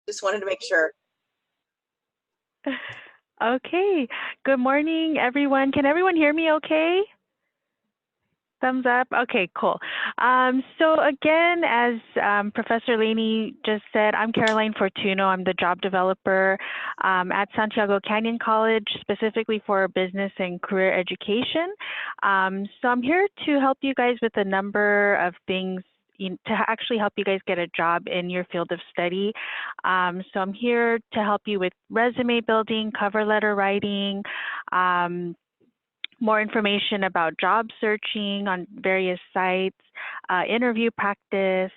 Just wanted to make sure. Okay. Good morning, everyone. Can everyone hear me okay? Thumbs up. Okay, cool. So again, as Professor Laney just said, I'm Caroline Fortuno. I'm the job developer at Santiago Canyon College, specifically for business and career education. So I'm here to help you guys with a number of things to actually help you guys get a job in your field of study. So I'm here to help you with resume building, cover letter writing, more information about job searching on various sites, interview practice,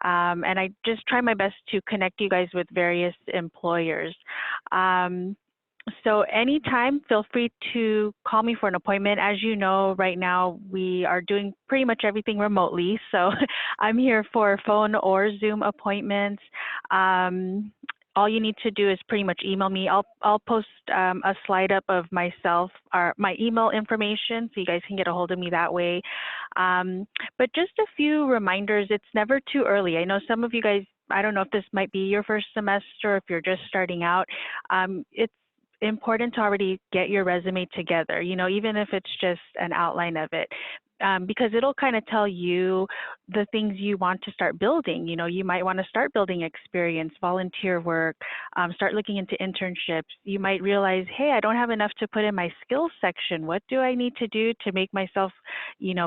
and I just try my best to connect you guys with various employers. So anytime, feel free to call me for an appointment. As you know, right now we are doing pretty much everything remotely. So I'm here for phone or Zoom appointments. All you need to do is pretty much email me. I'll post a slide up of myself or my email information so you guys can get a hold of me that way. But just a few reminders, it's never too early. I know some of you guys, I don't know if this might be your first semester, if you're just starting out. It's important to already get your resume together, even if it's just an outline of it. Because it'll kind of tell you the things you want to start building. You might want to start building experience, volunteer work, start looking into internships. You might realize, hey, I don't have enough to put in my skills section. What do I need to do to make myself,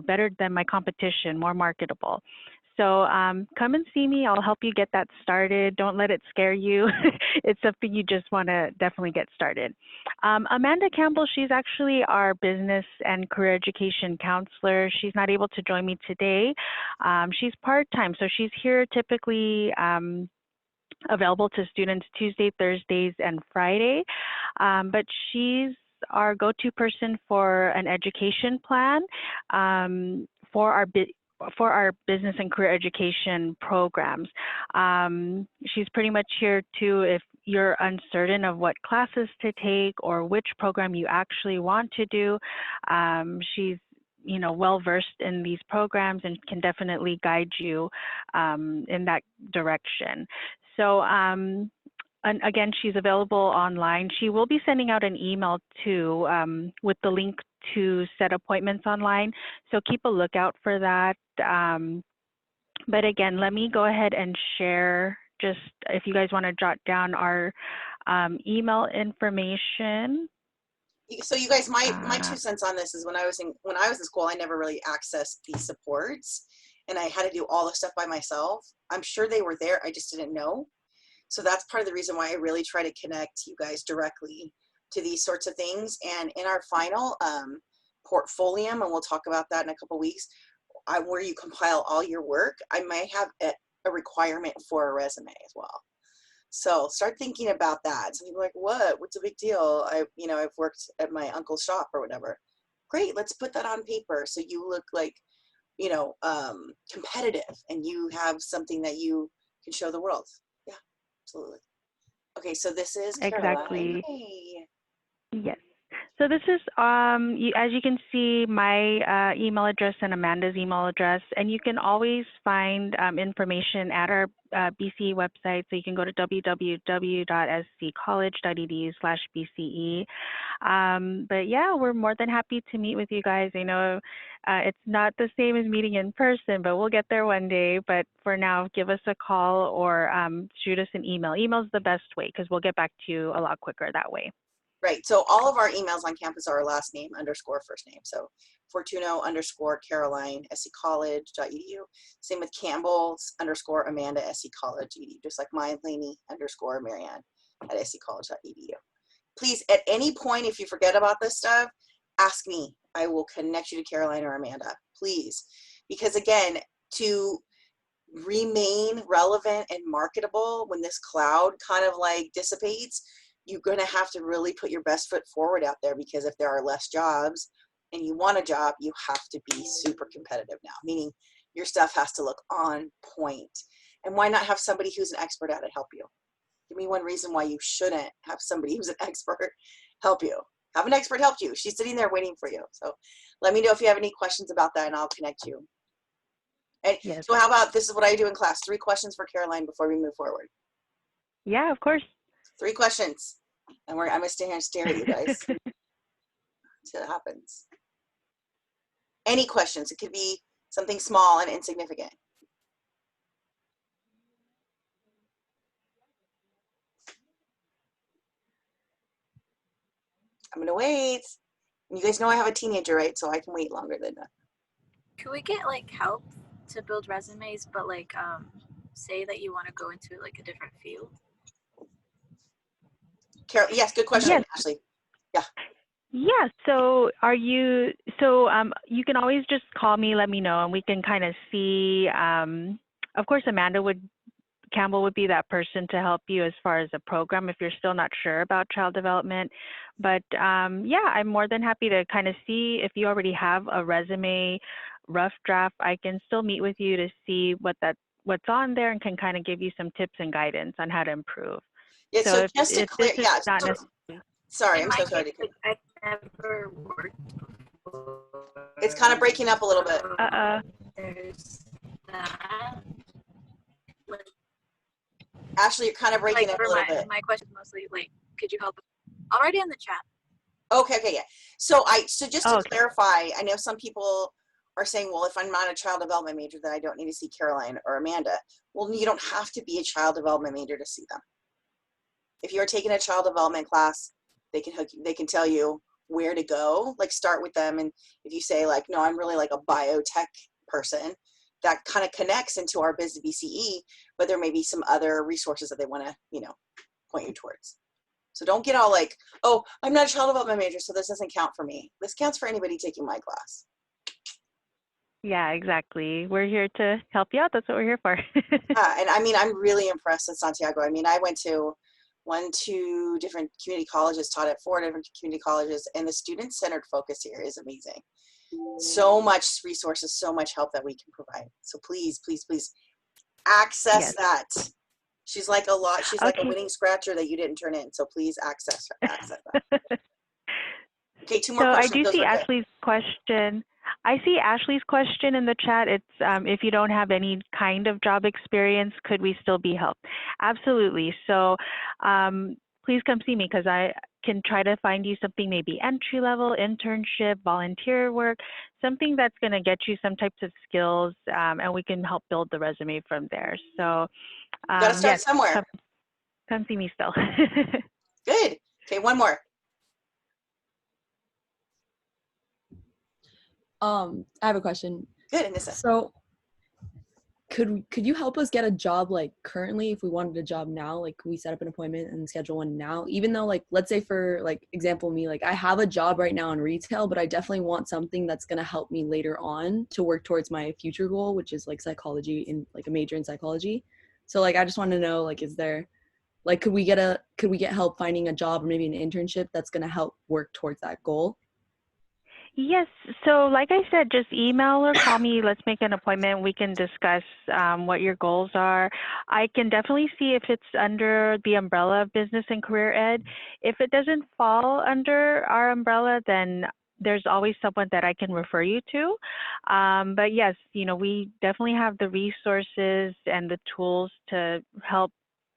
better than my competition, more marketable? So come and see me. I'll help you get that started. Don't let it scare you. It's something you just want to definitely get started. Amanda Campbell, she's actually our business and career education counselor. She's not able to join me today. She's part-time, so she's here typically available to students Tuesday, Thursdays, and Friday. But she's our go-to person for an education plan for our business and career education programs. She's pretty much here too if you're uncertain of what classes to take or which program you actually want to do. She's well versed in these programs and can definitely guide you in that direction. So and again, she's available online. She will be sending out an email too with the link to set appointments online. So keep a lookout for that. But again, let me go ahead and share just if you guys want to jot down our email information. So you guys, my 2 cents on this is when I was in school, I never really accessed these supports, and I had to do all the stuff by myself. I'm sure they were there, I just didn't know. So that's part of the reason why I really try to connect you guys directly to these sorts of things. And in our final portfolio, and we'll talk about that in a couple weeks, where you compile all your work, I might have a requirement for a resume as well. So start thinking about that. Some people are like, what? What's a big deal? I've worked at my uncle's shop or whatever. Great, let's put that on paper so you look like, competitive and you have something that you can show the world. Yeah, absolutely. Okay, so this is Caroline. Exactly. Hey. Yes. So this is, as you can see, my email address and Amanda's email address, and you can always find information at our BCE website. So you can go to www.sccollege.edu/BCE. But yeah, we're more than happy to meet with you guys. I know it's not the same as meeting in person, but we'll get there one day. But for now, give us a call or shoot us an email. Email's the best way because we'll get back to you a lot quicker that way. Right. So all of our emails on campus are our last name underscore first name. So Fortuno underscore Caroline, sccollege.edu. Same with Campbell's underscore Amanda, sccollege.edu. Just like mine, Laney underscore Marianne at sccollege.edu. Please, at any point, if you forget about this stuff, ask me. I will connect you to Caroline or Amanda, please. Because again, to remain relevant and marketable when this cloud kind of like dissipates, you're going to have to really put your best foot forward out there, because if there are less jobs and you want a job, you have to be super competitive now, meaning your stuff has to look on point. And why not have somebody who's an expert at it help you? Give me one reason why you shouldn't have somebody who's an expert help you. Have an expert help you. She's sitting there waiting for you. So let me know if you have any questions about that and I'll connect you. And Yes. so how about, this is what I do in class, 3 questions for Caroline before we move forward. Yeah, of course. 3 questions. And I'm gonna stand here and stare at you guys until it happens. Any questions. It could be something small and insignificant. I'm gonna wait. And you guys know I have a teenager, right? So I can wait longer than that. Could we get like help to build resumes, but like say that you want to go into like a different field? Carol, yes, good question, Yes. Ashley. Yeah. So you can always just call me, let me know, and we can kind of see. Of course, Campbell would be that person to help you as far as a program if you're still not sure about child development. But yeah, I'm more than happy to kind of see if you already have a resume rough draft. I can still meet with you to see what's on there and can kind of give you some tips and guidance on how to improve. Yeah, So so just to if this clear, is yeah, not so, necessary. sorry, In I'm my so sorry case, to like, I've never worked before. It's kind of breaking up a little bit. There's that. Like, Ashley, you're kind of breaking up a little bit. My question is mostly like, could you help? Already in the chat. Okay, yeah. So just to Okay. clarify, I know some people are saying, well, if I'm not a child development major, then I don't need to see Caroline or Amanda. Well, you don't have to be a child development major to see them. If you're taking a child development class, they can tell you where to go, like start with them. And if you say like, no, I'm really like a biotech person, that kind of connects into our Biz BCE, but there may be some other resources that they want to, point you towards. So don't get all like, oh, I'm not a child development major, so this doesn't count for me. This counts for anybody taking my class. Yeah, exactly. We're here to help you out. That's what we're here for. And I mean, I'm really impressed with Santiago. I mean, I went to 2 different community colleges, taught at 4 different community colleges, and the student-centered focus here is amazing. So much resources, so much help that we can provide. So please, please, please access that. She's like like a winning scratcher that you didn't turn in. So please access that. Okay, 2 more So questions. I do Those see are good. Ashley's question. I see Ashley's question in the chat. It's if you don't have any kind of job experience, could we still be helped? Absolutely. So please come see me because I can try to find you something, maybe entry level, internship, volunteer work, something that's going to get you some types of skills, and we can help build the resume from there. So You got to start yes, somewhere. come see me still. Good. Okay, one more. I have a question. Good, Anissa. So could you help us get a job like currently if we wanted a job now, like we set up an appointment and schedule one now, even though like let's say for like example me, like I have a job right now in retail, but I definitely want something that's going to help me later on to work towards my future goal, which is like psychology, in like a major in psychology. So like I just want to know, like, is there like could we get help finding a job or maybe an internship that's going to help work towards that goal? Yes. So like I said, just email or call me. Let's make an appointment. We can discuss what your goals are. I can definitely see if it's under the umbrella of business and career ed. If it doesn't fall under our umbrella, then there's always someone that I can refer you to. But yes, we definitely have the resources and the tools to help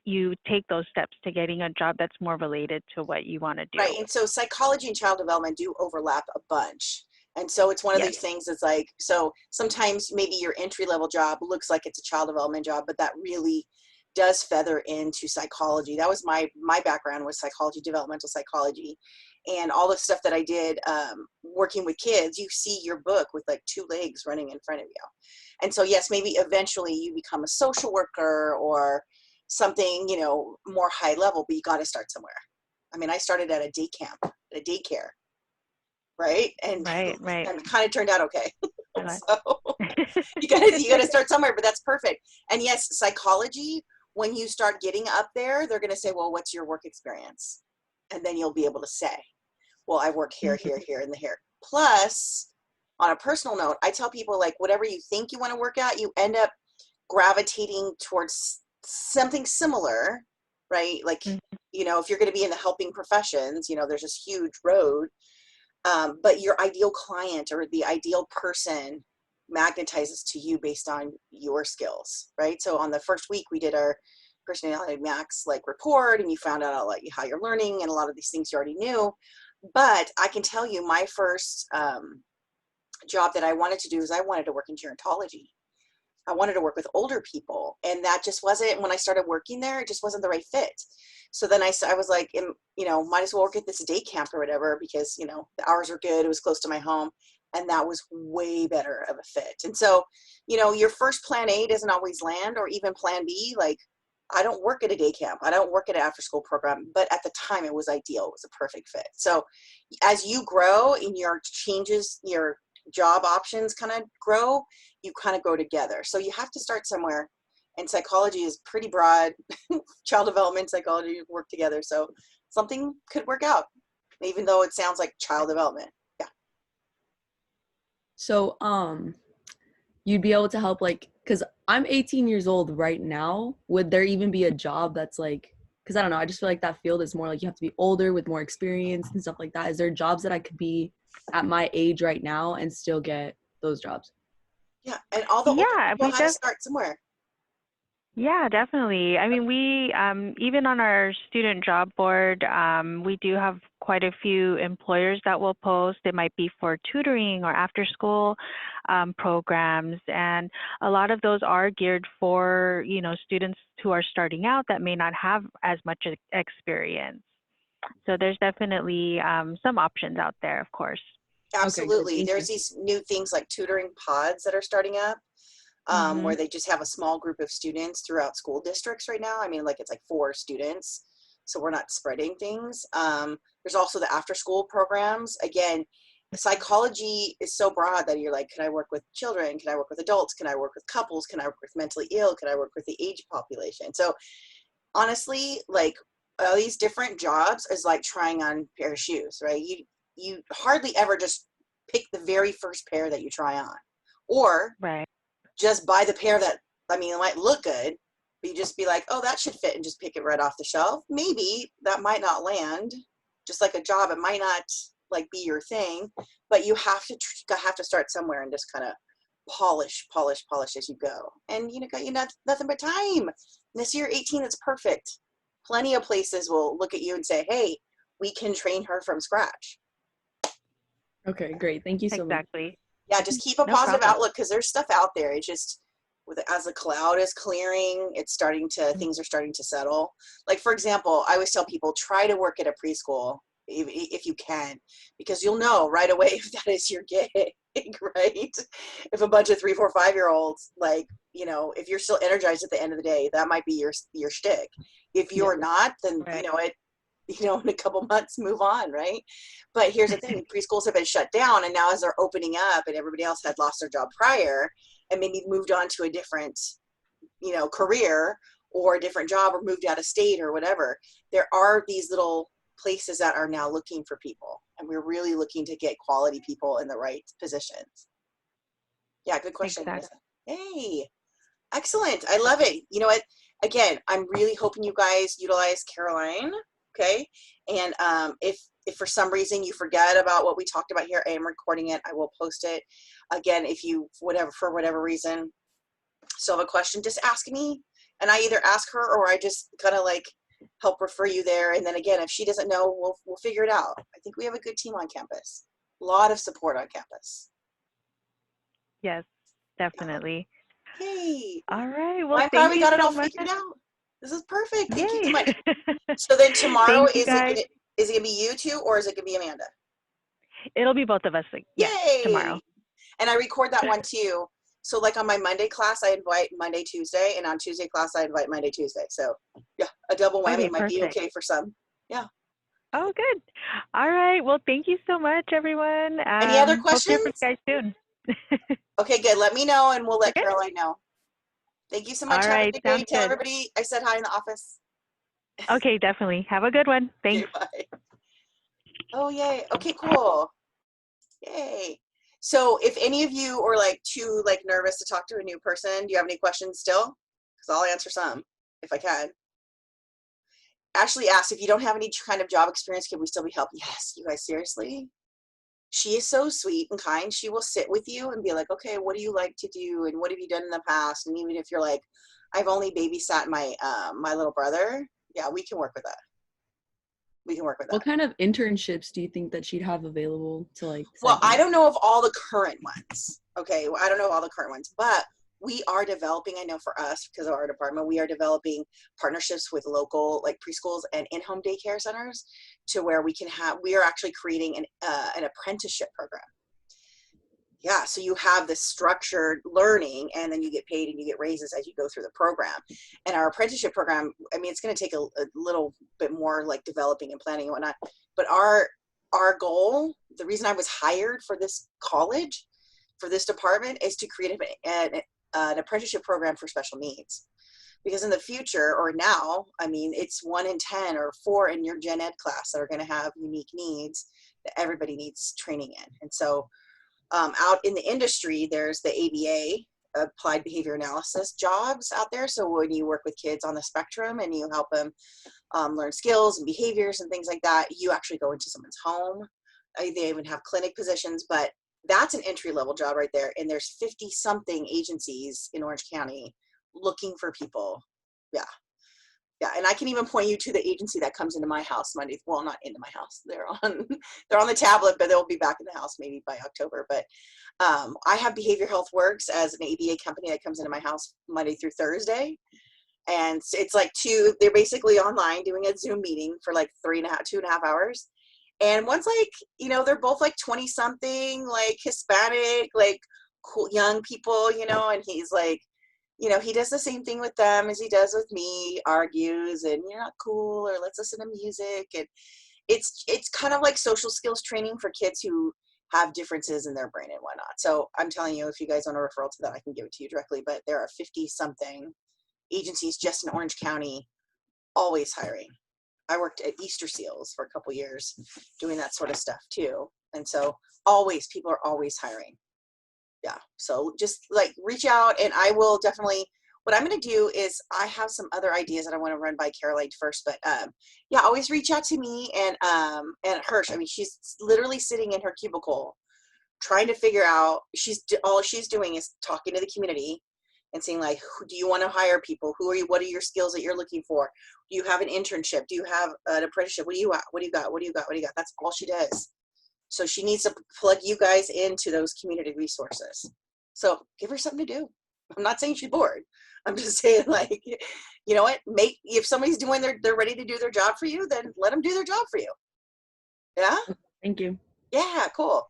you take those steps to getting a job that's more related to what you want to do. Right, and so psychology and child development do overlap a bunch. And so it's one of these things that's like, so sometimes maybe your entry-level job looks like it's a child development job, but that really does feather into psychology. That was my background was psychology, developmental psychology. And all the stuff that I did working with kids, you see your book with like 2 legs running in front of you. And so yes, maybe eventually you become a social worker or something, more high level, but you got to start somewhere. I mean, I started at a day camp, at a daycare, right? And Right. it kind of turned out okay. So you you gotta start somewhere, but that's perfect. And yes, psychology, when you start getting up there, they're gonna say, well, what's your work experience? And then you'll be able to say, well, I work here, here, here, and here. Plus, on a personal note, I tell people like whatever you think you want to work at, you end up gravitating towards something similar, right? Like, if you're going to be in the helping professions, there's this huge road, but your ideal client or the ideal person magnetizes to you based on your skills, right? So on the first week we did our personality max like report, and you found out like how you're learning and a lot of these things you already knew. But I can tell you my first job that I wanted to do is I wanted to work in gerontology. I wanted to work with older people, and that just wasn't, when I started working there, it just wasn't the right fit. So then I was like, might as well work at this day camp or whatever, because, the hours were good. It was close to my home, and that was way better of a fit. And so, your first plan A doesn't always land, or even plan B. Like, I don't work at a day camp. I don't work at an after school program, but at the time it was ideal. It was a perfect fit. So as you grow in your changes, your job options kind of grow, you kind of go together. So you have to start somewhere, and psychology is pretty broad. Child development, psychology work together. So something could work out, even though it sounds like child development. Yeah. So, you'd be able to help, like, because I'm 18 years old right now. Would there even be a job that's like, because I don't know, I just feel like that field is more like you have to be older with more experience and stuff like that. Is there jobs that I could be at my age right now and still get those jobs? Yeah. And all the older Yeah, people had to start somewhere. Yeah, definitely. I mean, we even on our student job board, we do have quite a few employers that will post. It might be for tutoring or after school programs, and a lot of those are geared for, students who are starting out that may not have as much experience. So there's definitely some options out there, of course. Okay, good. Absolutely. Thank you. There's these new things like tutoring pods that are starting up. Where they just have a small group of students throughout school districts right now. I mean, like it's like 4 students, so we're not spreading things. There's also the after school programs. Again, psychology is so broad that you're like, can I work with children? Can I work with adults? Can I work with couples? Can I work with mentally ill? Can I work with the age population? So honestly, like all these different jobs is like trying on a pair of shoes, right? You hardly ever just pick the very first pair that you try on, or Right. just buy the pair that, it might look good, but you just be like, oh, that should fit, and just pick it right off the shelf. Maybe that might not land. Just like a job, it might not like be your thing, but you have to start somewhere and just kind of polish as you go. And got nothing but time. This year 18, it's perfect. Plenty of places will look at you and say, hey, we can train her from scratch. Okay, great. Thank you so much. Exactly. Yeah, just keep a No positive problem. outlook, because there's stuff out there. It's just as the cloud is clearing, things are starting to settle. Like, for example, I always tell people, try to work at a preschool if you can, because you'll know right away if that is your gig, right? If a bunch of 3, 4, 5-year-olds, like, if you're still energized at the end of the day, that might be your shtick. If you're not, then Right. in a couple months, move on, right? But here's the thing, preschools have been shut down, and now as they're opening up and everybody else had lost their job prior and maybe moved on to a different, career or a different job, or moved out of state or whatever, there are these little places that are now looking for people, and we're really looking to get quality people in the right positions. Yeah, good question. Exactly. Hey, excellent. I love it. You know what? Again, I'm really hoping you guys utilize Caroline. Okay. And if for some reason you forget about what we talked about here, I am recording it. I will post it. Again, if you, for whatever reason, still have a question, just ask me. And I either ask her or I just kind of like help refer you there. And then again, if she doesn't know, we'll figure it out. I think we have a good team on campus. A lot of support on campus. Yes, definitely. Yay. All right. Well, Well, I'm glad thank we you got it all so much. figured out. This is perfect. Thank you so Yay. much. So then tomorrow, Thank you, guys. is it gonna be you two, or is it gonna be Amanda? It'll be both of us. Yes, tomorrow. Yay! And I record that one too. So like on my Monday class, I invite Monday, Tuesday, and on Tuesday class, I invite Monday, Tuesday. So yeah, a double whammy Okay, might be perfect. okay for some. Yeah. Oh, good. All right. Well, thank you so much, everyone. Any other Hope to hear from questions? you guys soon. Okay, good. Let me know, and we'll let Okay. Caroline know. Thank you so All much. Have a right. good day. Sounds Tell good. everybody I said hi in the office. Okay, definitely. Have a good one. Okay, Thanks. bye. Oh, yay. Okay, cool. Yay. So if any of you are like too like nervous to talk to a new person, do you have any questions still? Because I'll answer some if I can. Ashley asked, if you don't have any kind of job experience, can we still be helped? Yes, you guys, seriously. She is so sweet and kind. She will sit with you and be like, okay, what do you like to do? And what have you done in the past? And even if you're like, I've only babysat my my little brother. Yeah, we can work with that. We can work with that. What kind of internships do you think that she'd have available to like? Well, I segue? don't know of all the current ones. Okay, well, I don't know all the current ones, but we are developing, I know for us, because of our department, we are developing partnerships with local like preschools and in-home daycare centers to where we are actually creating an apprenticeship program. Yeah, so you have this structured learning and then you get paid and you get raises as you go through the program. And our apprenticeship program, I mean, it's going to take a little bit more like developing and planning and whatnot, but our goal, the reason I was hired for this college, for this department, is to create an apprenticeship program for special needs. Because in the future, or now, I mean, it's 1 in 10 or 4 in your gen ed class that are going to have unique needs that everybody needs training in. And so out in the industry, there's the ABA, applied behavior analysis jobs out there. So when you work with kids on the spectrum and you help them learn skills and behaviors and things like that, you actually go into someone's home. They even have clinic positions, but that's an entry-level job right there. And there's 50-something agencies in Orange County looking for people. Yeah. Yeah, and I can even point you to the agency that comes into my house Monday. Well, not into my house. They're on the tablet, but they'll be back in the house maybe by October. But I have Behavior Health Works as an ABA company that comes into my house Monday through Thursday. And it's like they're basically online doing a Zoom meeting for like 2.5 hours. And one's like, you know, they're both like 20 something, like Hispanic, like cool young people, you know, and he's like, you know, he does the same thing with them as he does with me, argues, and you're not cool, or let's listen to music. And it's kind of like social skills training for kids who have differences in their brain and whatnot. So I'm telling you, if you guys want a referral to that, I can give it to you directly. But there are 50-something agencies just in Orange County, always hiring. I worked at Easter Seals for a couple years doing that sort of stuff too. And so people are always hiring. Yeah, so just like reach out, and I will definitely, what I'm going to do is I have some other ideas that I want to run by Caroline first, but yeah, always reach out to me and Hirsch. I mean, she's literally sitting in her cubicle trying to figure out, all she's doing is talking to the community and saying like, do you want to hire people? Who are you? What are your skills that you're looking for? Do you have an internship? Do you have an apprenticeship? What do you got? What do you got? What do you got? What do you got? That's all she does. So she needs to plug you guys into those community resources. So give her something to do. I'm not saying she's bored. I'm just saying, like, you know what? If somebody's doing they're ready to do their job for you, then let them do their job for you. Yeah? Thank you. Yeah, cool.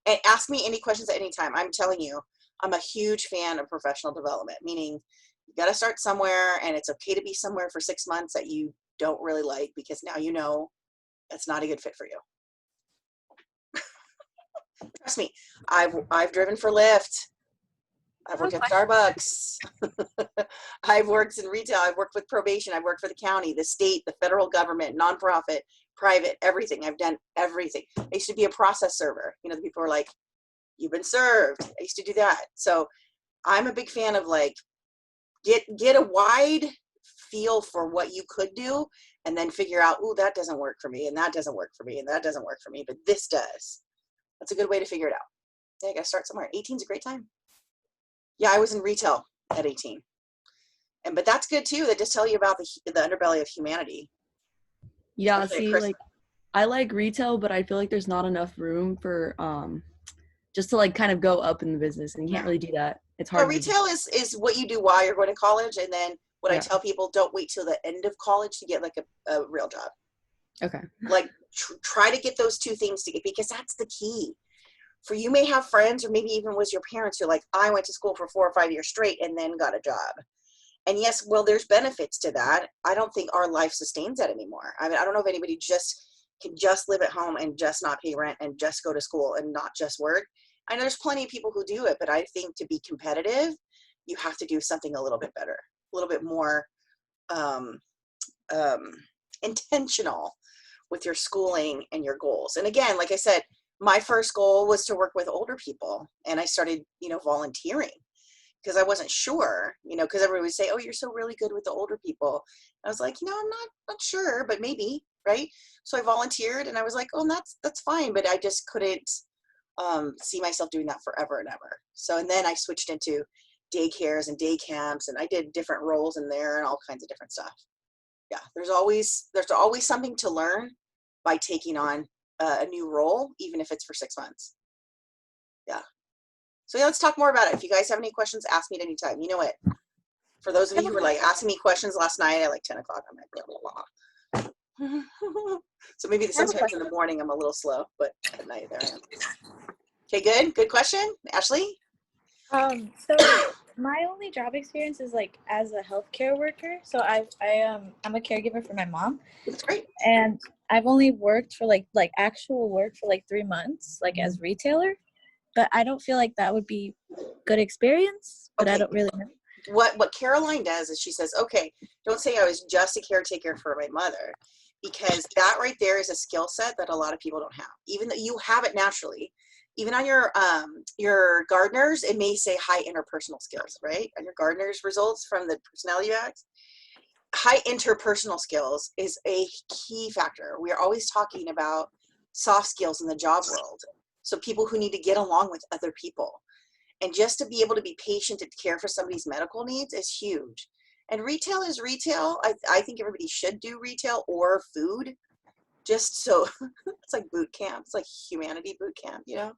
And ask me any questions at any time. I'm telling you, I'm a huge fan of professional development, meaning you got to start somewhere, and it's okay to be somewhere for 6 months that you don't really like, because now you know that's not a good fit for you. Trust me, I've driven for Lyft. I've worked at Starbucks. I've worked in retail. I've worked with probation. I've worked for the county, the state, the federal government, nonprofit, private, everything. I've done everything. I used to be a process server. You know, the people are like, you've been served. I used to do that. So I'm a big fan of like, get a wide feel for what you could do, and then figure out, oh, that doesn't work for me, and that doesn't work for me, and that doesn't work for me, but this does. That's a good way to figure it out. Yeah, you gotta start somewhere. 18 is a great time. Yeah, I was in retail at 18. But that's good too. They just tell you about the underbelly of humanity. Yeah, see, like I like retail, but I feel like there's not enough room for just to like kind of go up in the business, and you can't really do that. It's hard. So retail is what you do while you're going to college, and then what I tell people, don't wait till the end of college to get like a real job. Okay. Like try to get those two things together, because that's the key. For you may have friends, or maybe even was your parents, who are like, I went to school for 4 or 5 years straight and then got a job. And yes, well, there's benefits to that. I don't think our life sustains that anymore. I mean, I don't know if anybody can just live at home and just not pay rent and just go to school and not just work. I know there's plenty of people who do it, but I think to be competitive, you have to do something a little bit better, a little bit more intentional with your schooling and your goals. And again, like I said, my first goal was to work with older people, and I started, volunteering, because I wasn't sure, because everybody would say, oh, you're so really good with the older people. I was like, I'm not sure, but maybe, right? So I volunteered, and I was like, oh, that's fine, but I just couldn't see myself doing that forever and ever. So, and then I switched into daycares and day camps, and I did different roles in there and all kinds of different stuff. Yeah, there's always something to learn by taking on a new role, even if it's for 6 months. Yeah. So yeah, let's talk more about it. If you guys have any questions, ask me at any time. You know it. For those of you who were like asking me questions last night at like 10 o'clock, I'm like, blah, blah, blah. So maybe sometimes in the morning I'm a little slow, but at night there I am. Okay, good. Good question. Ashley? So my only job experience is like as a healthcare worker. So I'm a caregiver for my mom. That's great. And I've only worked for like actual work for like 3 months, like as retailer. But I don't feel like that would be good experience. But Okay. I don't really know. What Caroline does is she says, okay, don't say I was just a caretaker for my mother, because that right there is a skill set that a lot of people don't have, even though you have it naturally. Even on your gardeners, it may say high interpersonal skills, right? On your gardeners results from the personality bags, high interpersonal skills is a key factor. We are always talking about soft skills in the job world. So people who need to get along with other people. And just to be able to be patient and care for somebody's medical needs is huge. And retail is retail. I think everybody should do retail or food. Just so it's like boot camp. It's like humanity boot camp, you know,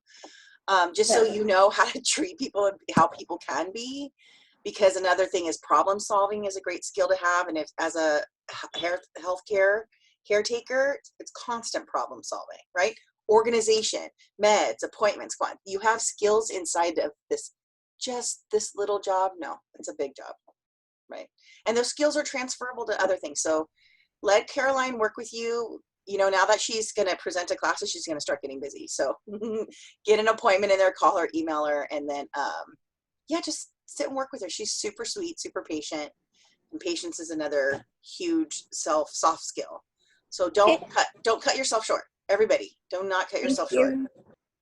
just so you know how to treat people and how people can be. Because another thing is problem solving is a great skill to have. And if as a healthcare caretaker, it's constant problem solving, right? Organization, meds, appointments. You have skills inside of this, just this little job. No, it's a big job, right? And those skills are transferable to other things. So let Caroline work with you. You know, now that she's going to present to classes, she's going to start getting busy. So get an appointment in there, call her, email her, and then, yeah, just sit and work with her. She's super sweet, super patient. And patience is another huge soft skill. So don't cut yourself short. Everybody, do not cut yourself short.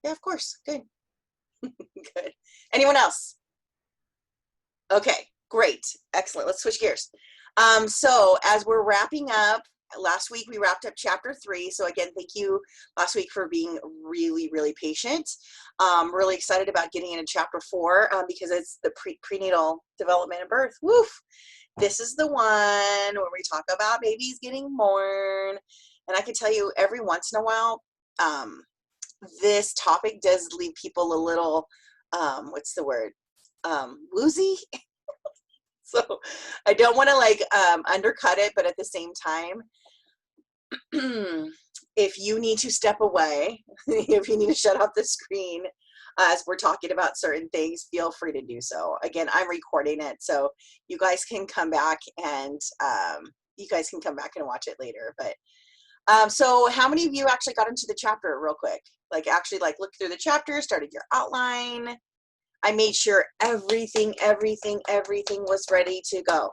Yeah, of course. Good. Good. Anyone else? Okay, great. Excellent. Let's switch gears. So as we're wrapping up, last week we wrapped up chapter 3. So again, thank you last week for being really, really patient. Really excited about getting into chapter 4 because it's the prenatal development and birth. Woof. This is the one where we talk about babies getting born. And I can tell you every once in a while, this topic does leave people a little, what's the word? Woozy. So I don't want to like undercut it, but at the same time, if you need to step away, if you need to shut off the screen as we're talking about certain things, feel free to do so. Again, I'm recording it, so you guys can come back and watch it later. But so how many of you actually got into the chapter real quick? Like actually like looked through the chapter, started your outline. I made sure everything was ready to go.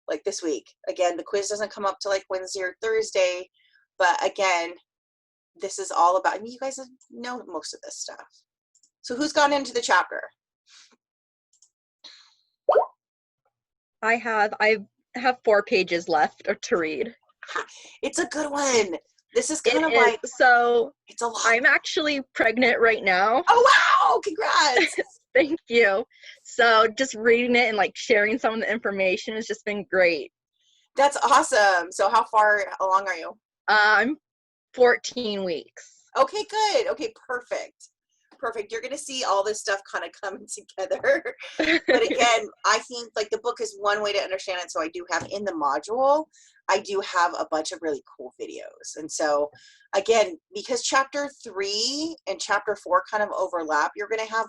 Like this week. Again, the quiz doesn't come up till like Wednesday or Thursday. But again, this is all about, I mean, you guys know most of this stuff. So who's gone into the chapter? I have 4 pages left to read. It's a good one. This is kind of like, so it's a lot. I'm actually pregnant right now. Oh, wow. Congrats. Thank you. So just reading it and like sharing some of the information has just been great. That's awesome. So how far along are you? I'm 14 weeks. Okay, good. Okay, perfect. Perfect. You're going to see all this stuff kind of coming together. But again, I think like the book is one way to understand it. So I do have in the module, I do have a bunch of really cool videos. And so again, because chapter 3 and chapter 4 kind of overlap, you're going to have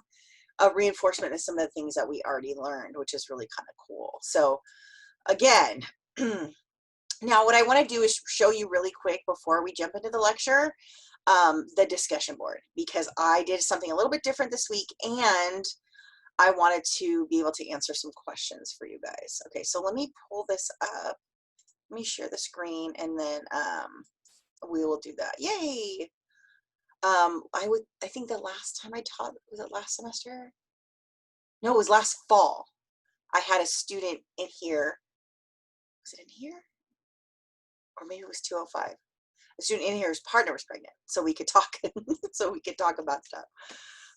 a reinforcement of some of the things that we already learned, which is really kind of cool. So again, now what I want to do is show you really quick before we jump into the lecture, the discussion board, because I did something a little bit different this week and I wanted to be able to answer some questions for you guys. Okay, so let me pull this up. Let me share the screen and then we will do that. Yay! I think the last time I taught, was it last semester? No, it was last fall. I had a student in here. Was it in here? Or maybe it was 205. A student in here, his partner was pregnant, so we could talk. So we could talk about stuff.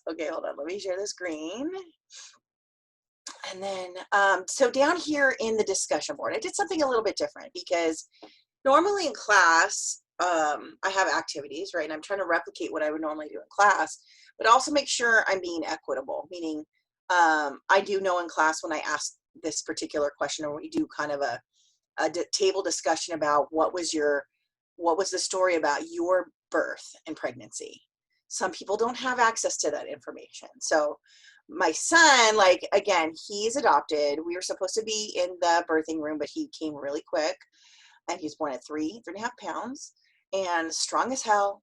Okay, hold on. Let me share the screen. And then, so down here in the discussion board, I did something a little bit different because normally in class, I have activities, right? And I'm trying to replicate what I would normally do in class, but also make sure I'm being equitable, meaning I do know in class when I ask this particular question, or we do kind of a table discussion about what was the story about your birth and pregnancy. Some people don't have access to that information. So my son, like, again, he's adopted. We were supposed to be in the birthing room, but he came really quick, and he was born at 3.5 pounds and strong as hell.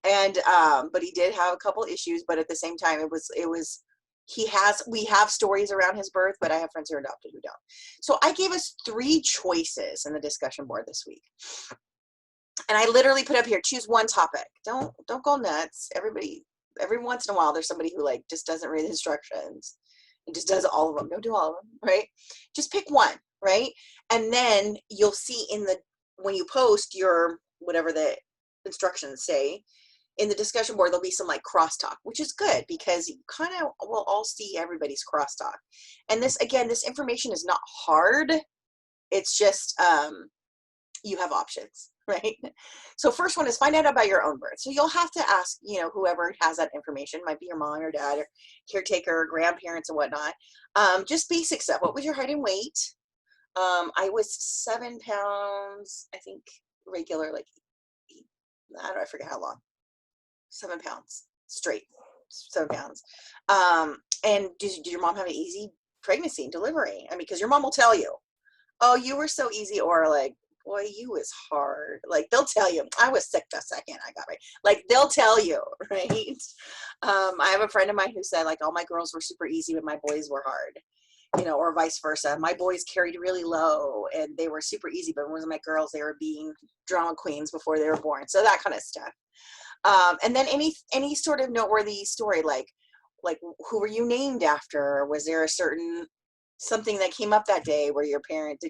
And but he did have a couple issues, but at the same time we have stories around his birth, but I have friends who are adopted who don't. So I gave us 3 choices in the discussion board this week. And I literally put up here, choose one topic. Don't go nuts. Every once in a while, there's somebody who like just doesn't read the instructions and just does all of them. Don't do all of them, right? Just pick one, right? And then you'll see when you post your, whatever the instructions say, in the discussion board, there'll be some like crosstalk, which is good because you kind of will all see everybody's crosstalk. And this, again, this information is not hard. It's just, you have options, right? So first one is find out about your own birth. So you'll have to ask, whoever has that information, might be your mom or dad or caretaker or grandparents and whatnot. Just basic stuff. What was your height and weight? I was 7 pounds, I think regular, like, I forget how long. 7 pounds straight, 7 pounds. And did your mom have an easy pregnancy and delivery? I mean, because your mom will tell you, oh, you were so easy, or like, boy, you was hard. Like, they'll tell you, I was sick the second I got right. Like, they'll tell you, right? I have a friend of mine who said, like, all my girls were super easy, but my boys were hard, or vice versa. My boys carried really low and they were super easy, but when my girls, they were being drama queens before they were born. So that kind of stuff. And then any sort of noteworthy story, like who were you named after? Was there a certain something that came up that day where your parents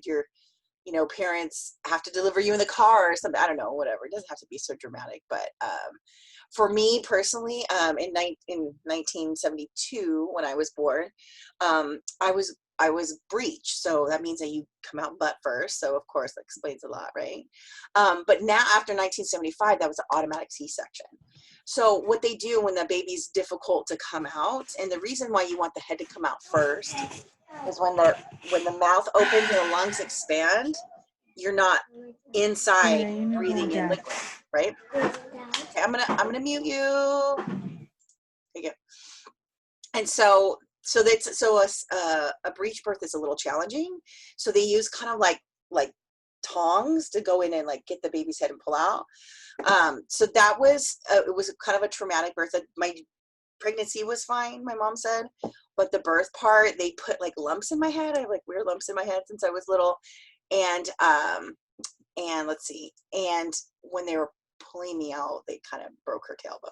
have to deliver you in the car or something? I don't know, whatever. It doesn't have to be so dramatic, but for me personally, in 1972 when I was born, I was breech, so that means that you come out butt first. So of course that explains a lot, right? But now after 1975, that was an automatic C-section. So what they do when the baby's difficult to come out, and the reason why you want the head to come out first is when the mouth opens and the lungs expand, you're not inside breathing in liquid, right? Okay, I'm gonna mute you. There you go. And so a breech birth is a little challenging. So they use kind of like tongs to go in and like get the baby's head and pull out. So that was it was kind of a traumatic birth. My pregnancy was fine, my mom said, but the birth part, they put like lumps in my head. I have like weird lumps in my head since I was little, and let's see, and when they were pulling me out, they kind of broke her tailbone.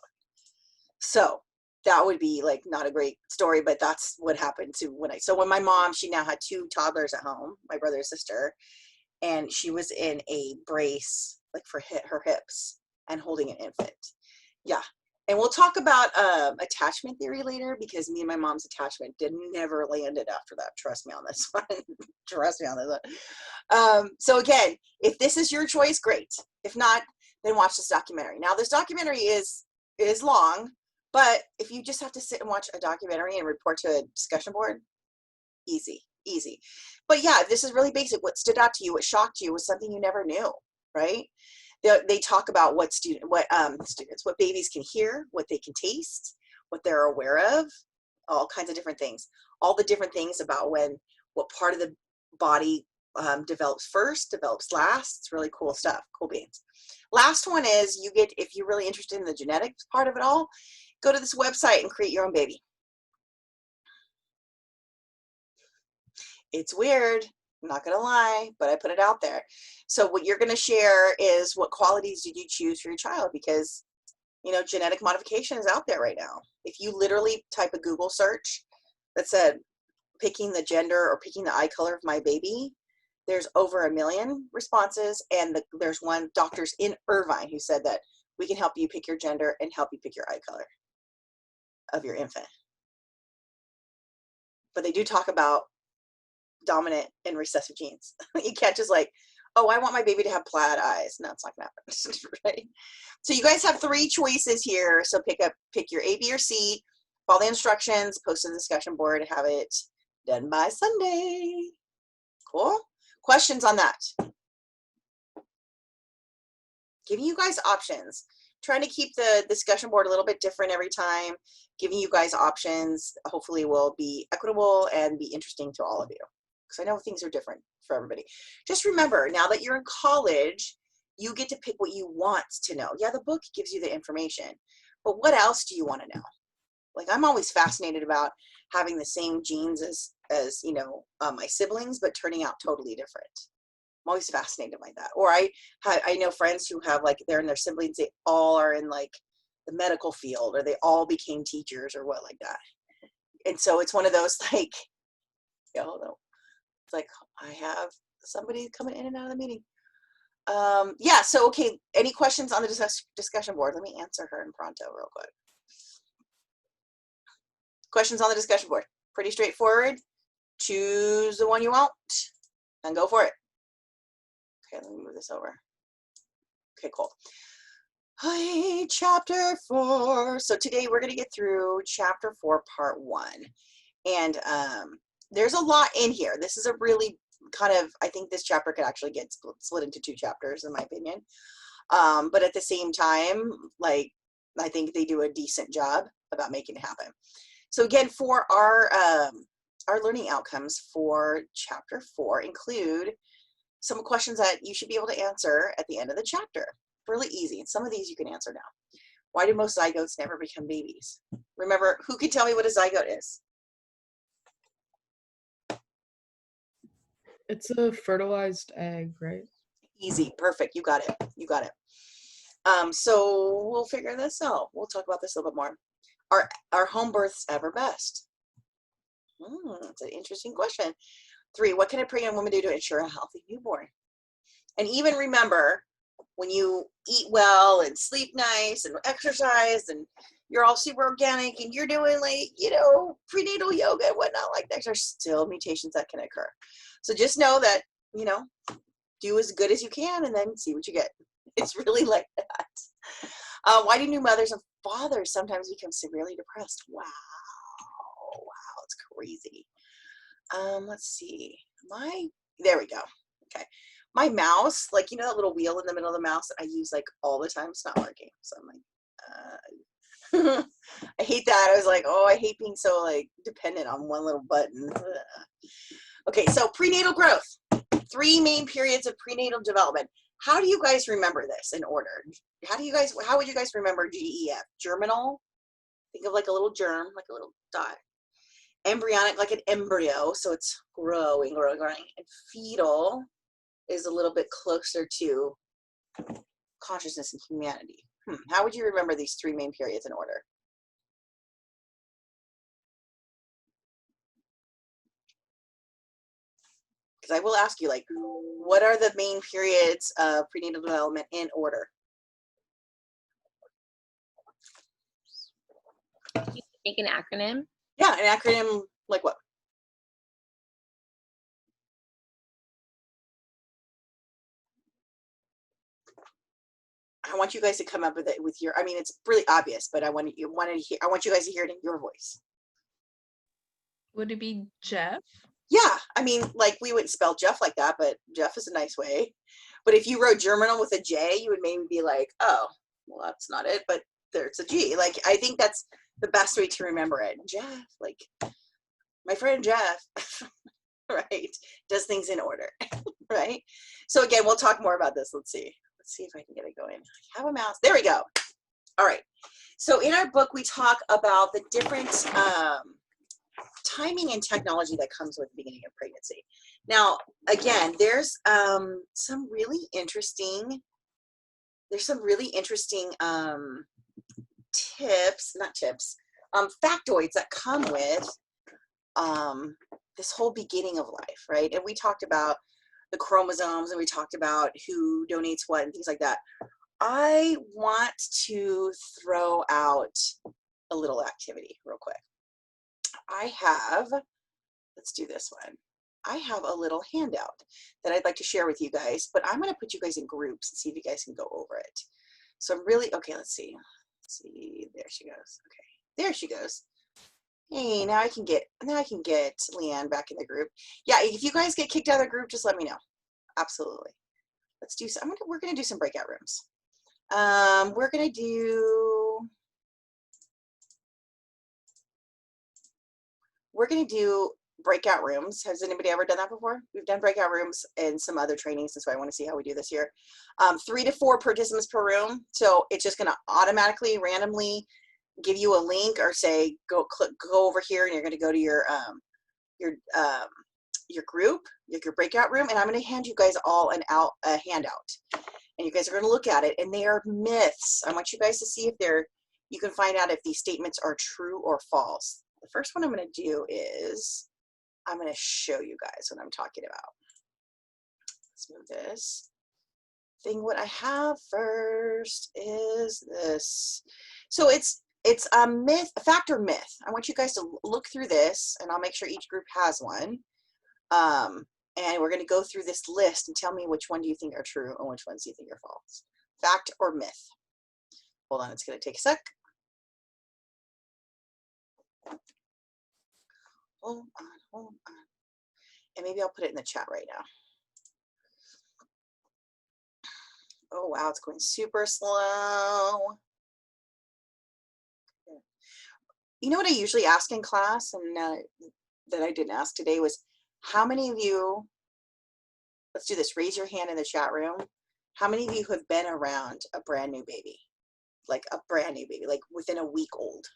So that would be like not a great story, but that's what happened to when my mom, she now had 2 toddlers at home, my brother and sister, and she was in a brace like for her hips and holding an infant. Yeah. And we'll talk about attachment theory later, because me and my mom's attachment never landed after that. Trust me on this one. Trust me on this one. So again, if this is your choice, great. If not, then watch this documentary. Now this documentary is long, but if you just have to sit and watch a documentary and report to a discussion board, easy. But yeah, this is really basic. What stood out to you, what shocked you, was something you never knew, right? They talk about what babies can hear, what they can taste, what they're aware of, all kinds of different things. All the different things about what part of the body develops first, develops last. It's really cool stuff, cool beans. Last one is if you're really interested in the genetics part of it all, go to this website and create your own baby. It's weird, I'm not gonna lie, but I put it out there. So what you're gonna share is what qualities did you choose for your child, because genetic modification is out there right now. If you literally type a Google search that said picking the gender or picking the eye color of my baby, there's over 1 million responses, and there's one doctors in Irvine who said that we can help you pick your gender and help you pick your eye color of your infant. but they do talk about dominant and recessive genes. You can't just like, oh, I want my baby to have plaid eyes. No, it's not gonna happen. Right? So you guys have 3 choices here. So pick your A, B, or C, follow the instructions, post to the discussion board, have it done by Sunday. Cool. Questions on that? Giving you guys options. Trying to keep the discussion board a little bit different every time. Giving you guys options hopefully will be equitable and be interesting to all of you. Because I know things are different for everybody. Just remember, now that you're in college, you get to pick what you want to know. Yeah, the book gives you the information, but what else do you want to know? Like, I'm always fascinated about having the same genes as you know, my siblings, but turning out totally different. I'm always fascinated by that. Or I know friends who have, like, they're and their siblings, they all are in like the medical field, or they all became teachers or what like that. And so it's one of those like, you know, it's like I have somebody coming in and out of the meeting. Yeah, so okay, any questions on the discussion board? Let me answer her in pronto real quick. Questions on the discussion board. Pretty straightforward. Choose the one you want and go for it. Okay, let me move this over. Okay, cool. Hi, chapter 4. So today we're going to get through chapter 4, part 1. And there's a lot in here. This is a really kind of, I think this chapter could actually get split into 2 chapters in my opinion. But at the same time, like, I think they do a decent job about making it happen. So again, for our learning outcomes for chapter 4 include some questions that you should be able to answer at the end of the chapter. Really easy. And some of these you can answer now. Why do most zygotes never become babies? Remember, who can tell me what a zygote is? It's a fertilized egg, right? Easy. Perfect. You got it. You got it. So we'll figure this out. We'll talk about this a little bit more. Are home births ever best? That's an interesting question. 3, what can a pregnant woman do to ensure a healthy newborn? And even remember, when you eat well and sleep nice and exercise and you're all super organic and you're doing, like, you know, prenatal yoga and whatnot like that, there's still mutations that can occur. So just know that, you know, do as good as you can and then see what you get. It's really like that. Why do new mothers and fathers sometimes become severely depressed? Wow, it's crazy. Let's see. There we go. Okay. My mouse, like, you know that little wheel in the middle of the mouse that I use like all the time? It's not working. So I'm like, I hate that. I was like, oh, I hate being so like dependent on one little button. Okay, so prenatal growth. 3 main periods of prenatal development. How do you guys remember this in order? How would you guys remember GEF? Germinal, think of like a little germ, like a little dot. Embryonic, like an embryo, so it's growing. And fetal is a little bit closer to consciousness and humanity. How would you remember these 3 main periods in order? Because I will ask you, like, what are the main periods of prenatal development in order? You make an acronym? Yeah, an acronym like what? I want you guys to come up with it with your, I mean, it's really obvious, but I want you guys to hear it in your voice. Would it be Jeff? Yeah, I mean, like, we wouldn't spell Jeff like that, but Jeff is a nice way. But if you wrote germinal with a J, you would maybe be like, oh, well, that's not it, but there's a G. Like, I think that's the best way to remember it. Jeff, like, my friend Jeff, right, does things in order, right? So again, we'll talk more about this. Let's see if I can get it going. I have a mouse. There we go. All right. So in our book, we talk about the different timing and technology that comes with the beginning of pregnancy. Now, again, there's some really interesting factoids that come with this whole beginning of life, right? And we talked about the chromosomes and we talked about who donates what and things like that. I want to throw out a little activity real quick. I have let's do this one. I have a little handout that I'd like to share with you guys, but I'm going to put you guys in groups and see if you guys can go over it. So I'm really, okay, let's see. Let's see, there she goes. Okay, there she goes. Hey, now I can get Leanne back in the group. Yeah, if you guys get kicked out of the group, just let me know. Absolutely. Let's do some, we're going to do some breakout rooms. We're going to do breakout rooms. Has anybody ever done that before? We've done breakout rooms and some other trainings, and so I want to see how we do this here. 3 to 4 participants per room. So it's just going to automatically, randomly give you a link or say, go over here, and you're going to go to your group, your breakout room, and I'm going to hand you guys all a handout. And you guys are going to look at it, and they are myths. I want you guys to see if you can find out if these statements are true or false. The first one I'm going to do is I'm going to show you guys what I'm talking about. Let's move this thing. What I have first is this. So it's a myth, a fact or myth. I want you guys to look through this, and I'll make sure each group has one. And we're going to go through this list and tell me which one do you think are true and which ones do you think are false. Fact or myth. Hold on, it's going to take a sec. Hold on. And maybe I'll put it in the chat right now. Oh, wow, it's going super slow. You know what I usually ask in class, and that I didn't ask today, was how many of you, let's do this, raise your hand in the chat room. How many of you have been around a brand new baby? Like a brand new baby, like within a week old?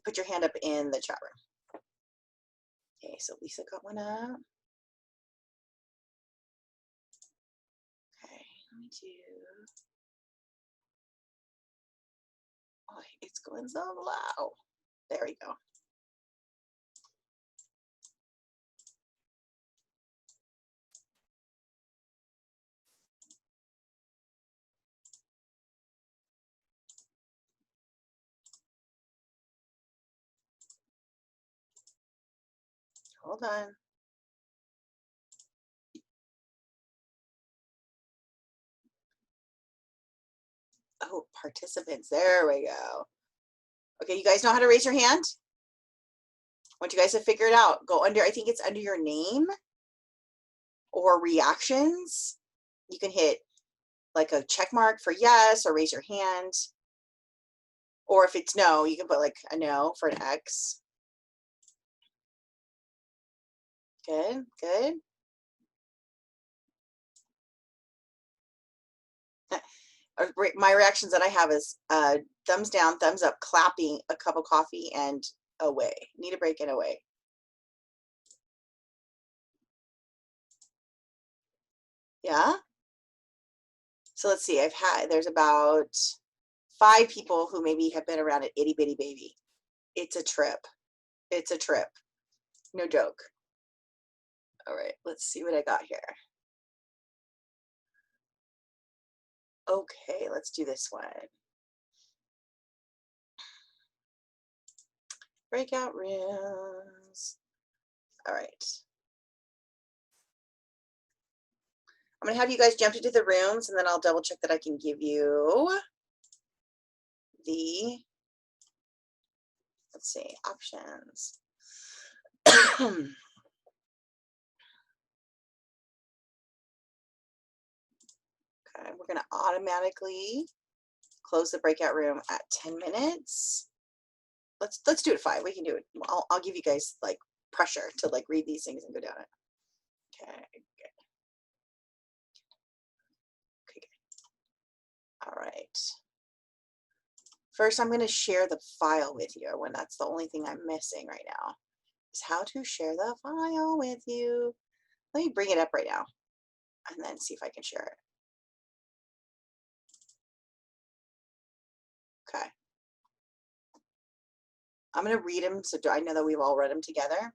Put your hand up in the chat room. Okay, so Lisa got one up. Okay, let me do. Oh, it's going so low. There we go. Hold on. Oh, participants. There we go. Okay, you guys know how to raise your hand? I want you guys to figure it out. Go under, I think it's under your name or reactions. You can hit like a check mark for yes or raise your hand. Or if it's no, you can put like a no for an X. Good, good. My reactions that I have is thumbs down, thumbs up, clapping, a cup of coffee, and away. Need a break and away. Yeah? So let's see, there's about 5 people who maybe have been around an itty bitty baby. It's a trip. It's a trip. No joke. All right, let's see what I got here. Okay, let's do this one. Breakout rooms. All right. I'm gonna have you guys jump into the rooms, and then I'll double check that I can give you the, let's see, options. Okay, we're gonna automatically close the breakout room at 10 minutes. Let's do it 5. We can do it. I'll give you guys like pressure to like read these things and go down it. Okay, good. Okay, good. All right. First, I'm going to share the file with you. When that's the only thing I'm missing right now, is how to share the file with you. Let me bring it up right now and then see if I can share it. Okay. I'm going to read them so I know that we've all read them together,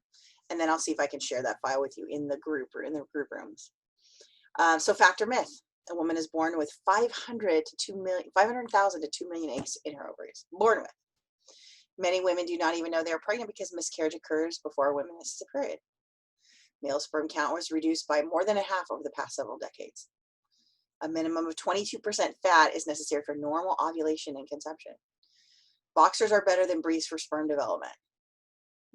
and then I'll see if I can share that file with you in the group or in the group rooms. So fact or myth: a woman is born with 500,000 to 2 million eggs in her ovaries. Born with. Many women do not even know they are pregnant because miscarriage occurs before a woman misses a period. Male sperm count was reduced by more than a half over the past several decades. A minimum of 22% fat is necessary for normal ovulation and conception. Boxers are better than breeds for sperm development.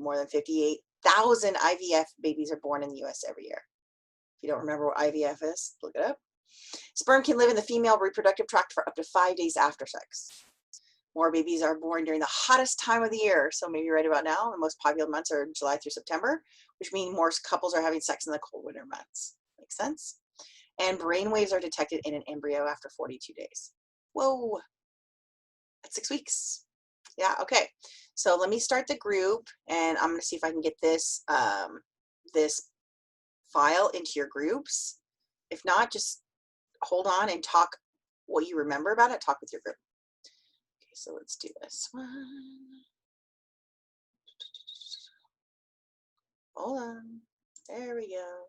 More than 58,000 IVF babies are born in the US every year. If you don't remember what IVF is, look it up. Sperm can live in the female reproductive tract for up to 5 days after sex. More babies are born during the hottest time of the year. So maybe right about now, the most popular months are July through September, which means more couples are having sex in the cold winter months. Makes sense? And brain waves are detected in an embryo after 42 days. Whoa, that's 6 weeks. Yeah, okay. So let me start the group, and I'm gonna see if I can get this, this file into your groups. If not, just hold on and talk what you remember about it, talk with your group. Okay, so let's do this one. Hold on, there we go.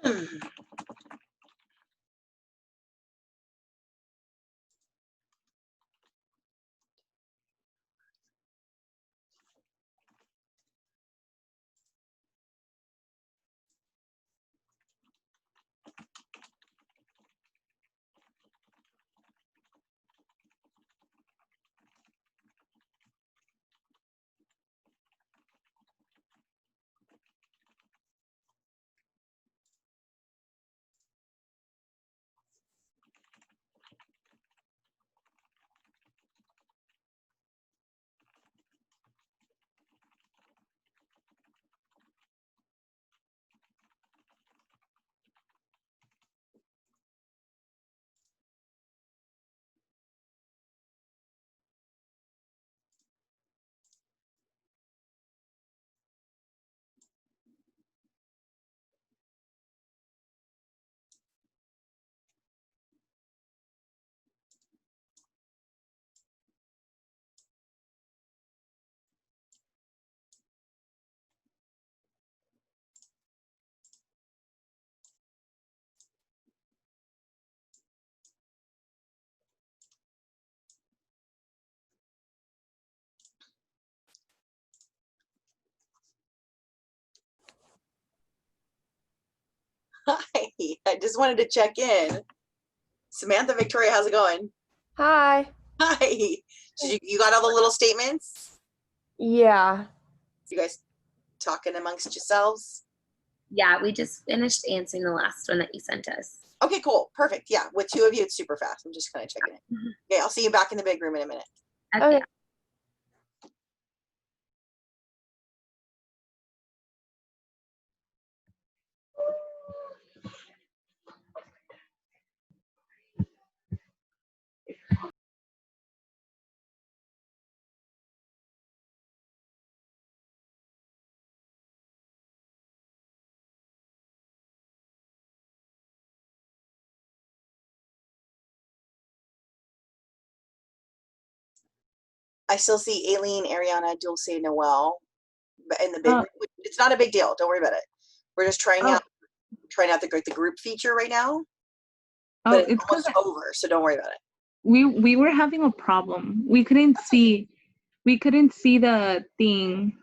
Hi, I just wanted to check in. Samantha, Victoria, how's it going? Hi. Hi. You got all the little statements? Yeah. You guys talking amongst yourselves? Yeah, we just finished answering the last one that you sent us. Okay, cool. Perfect. Yeah, with 2 of you, it's super fast. I'm just kind of checking it. Okay, I'll see you back in the big room in a minute. Okay. I still see Aileen, Ariana, Dulce, Noel in the big Oh. room. It's not a big deal. Don't worry about it. We're just trying Oh. out the group feature right now. Oh, But it's it's because almost over, so don't worry about it. we were having a problem. We couldn't see the thing.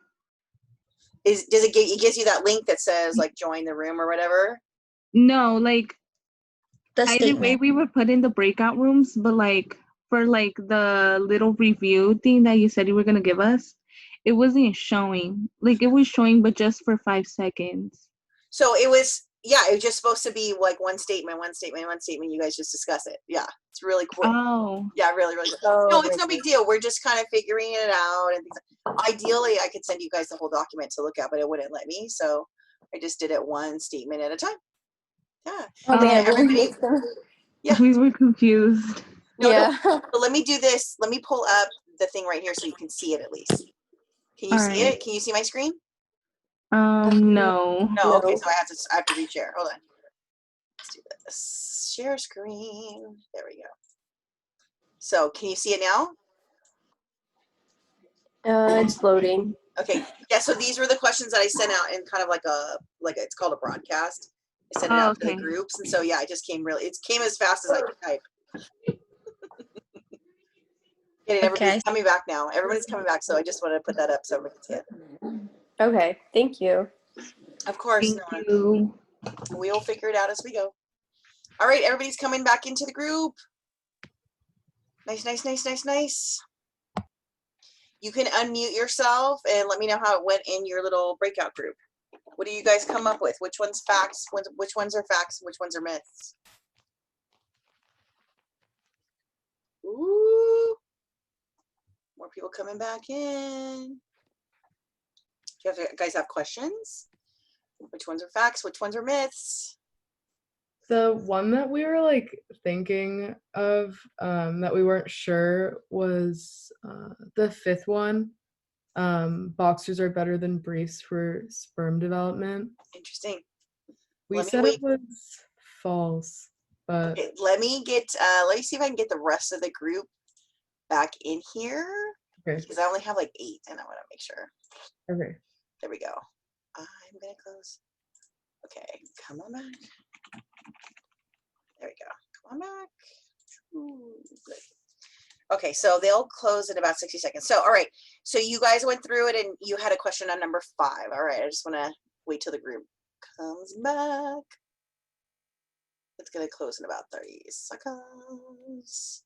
Does it gives you that link that says like join the room or whatever? No, like The either way statement. we were put in the breakout rooms, but like for like the little review thing that you said you were gonna give us, it wasn't showing. Like it was showing, but just for 5 seconds. So it was just supposed to be like one statement. You guys just discuss it. Yeah, it's really quick. Oh. Yeah, really, really good. Oh, No, it's no big deal. We're just kind of figuring it out and things. Ideally, I could send you guys the whole document to look at, but it wouldn't let me. So I just did it one statement at a time. Yeah. Oh, man, Everybody. Yeah. We were confused. No, yeah. but let me do this. Let me pull up the thing right here so you can see it at least. Can you All see right. it? Can you see my screen? No. No. Okay, so I have to reshare. Hold on. Let's do this. Share screen. There we go. So can you see it now? It's loading. Okay. Yeah. So these were the questions that I sent out in kind of like it's called a broadcast. I sent it out to the Okay. groups, and so yeah, it came as fast as I could type. And everybody's coming back now. Everybody's coming back, so I just wanted to put that up so everyone can see it. Okay, thank you. Of course. Thank you. We'll figure it out as we go. All right, everybody's coming back into the group. Nice. You can unmute yourself and let me know how it went in your little breakout group. What do you guys come up with? Which one's facts? Which ones are facts? Which ones are myths? Ooh, more people coming back in. Do you guys have questions? Which ones are facts? Which ones are myths? The one that we were like thinking of that we weren't sure was the fifth one. Boxers are better than briefs for sperm development. Interesting. We said it was false, but okay, let me see if I can get the rest of the group back in here. Okay. Because I only have like 8 and I want to make sure. Okay. There we go. I'm gonna close. Okay, come on back. There we go. Come on back. Ooh, good. Okay, so they'll close in about 60 seconds. So, all right. So you guys went through it and you had a question on number 5. All right, I just want to wait till the group comes back. It's going to close in about 30 seconds.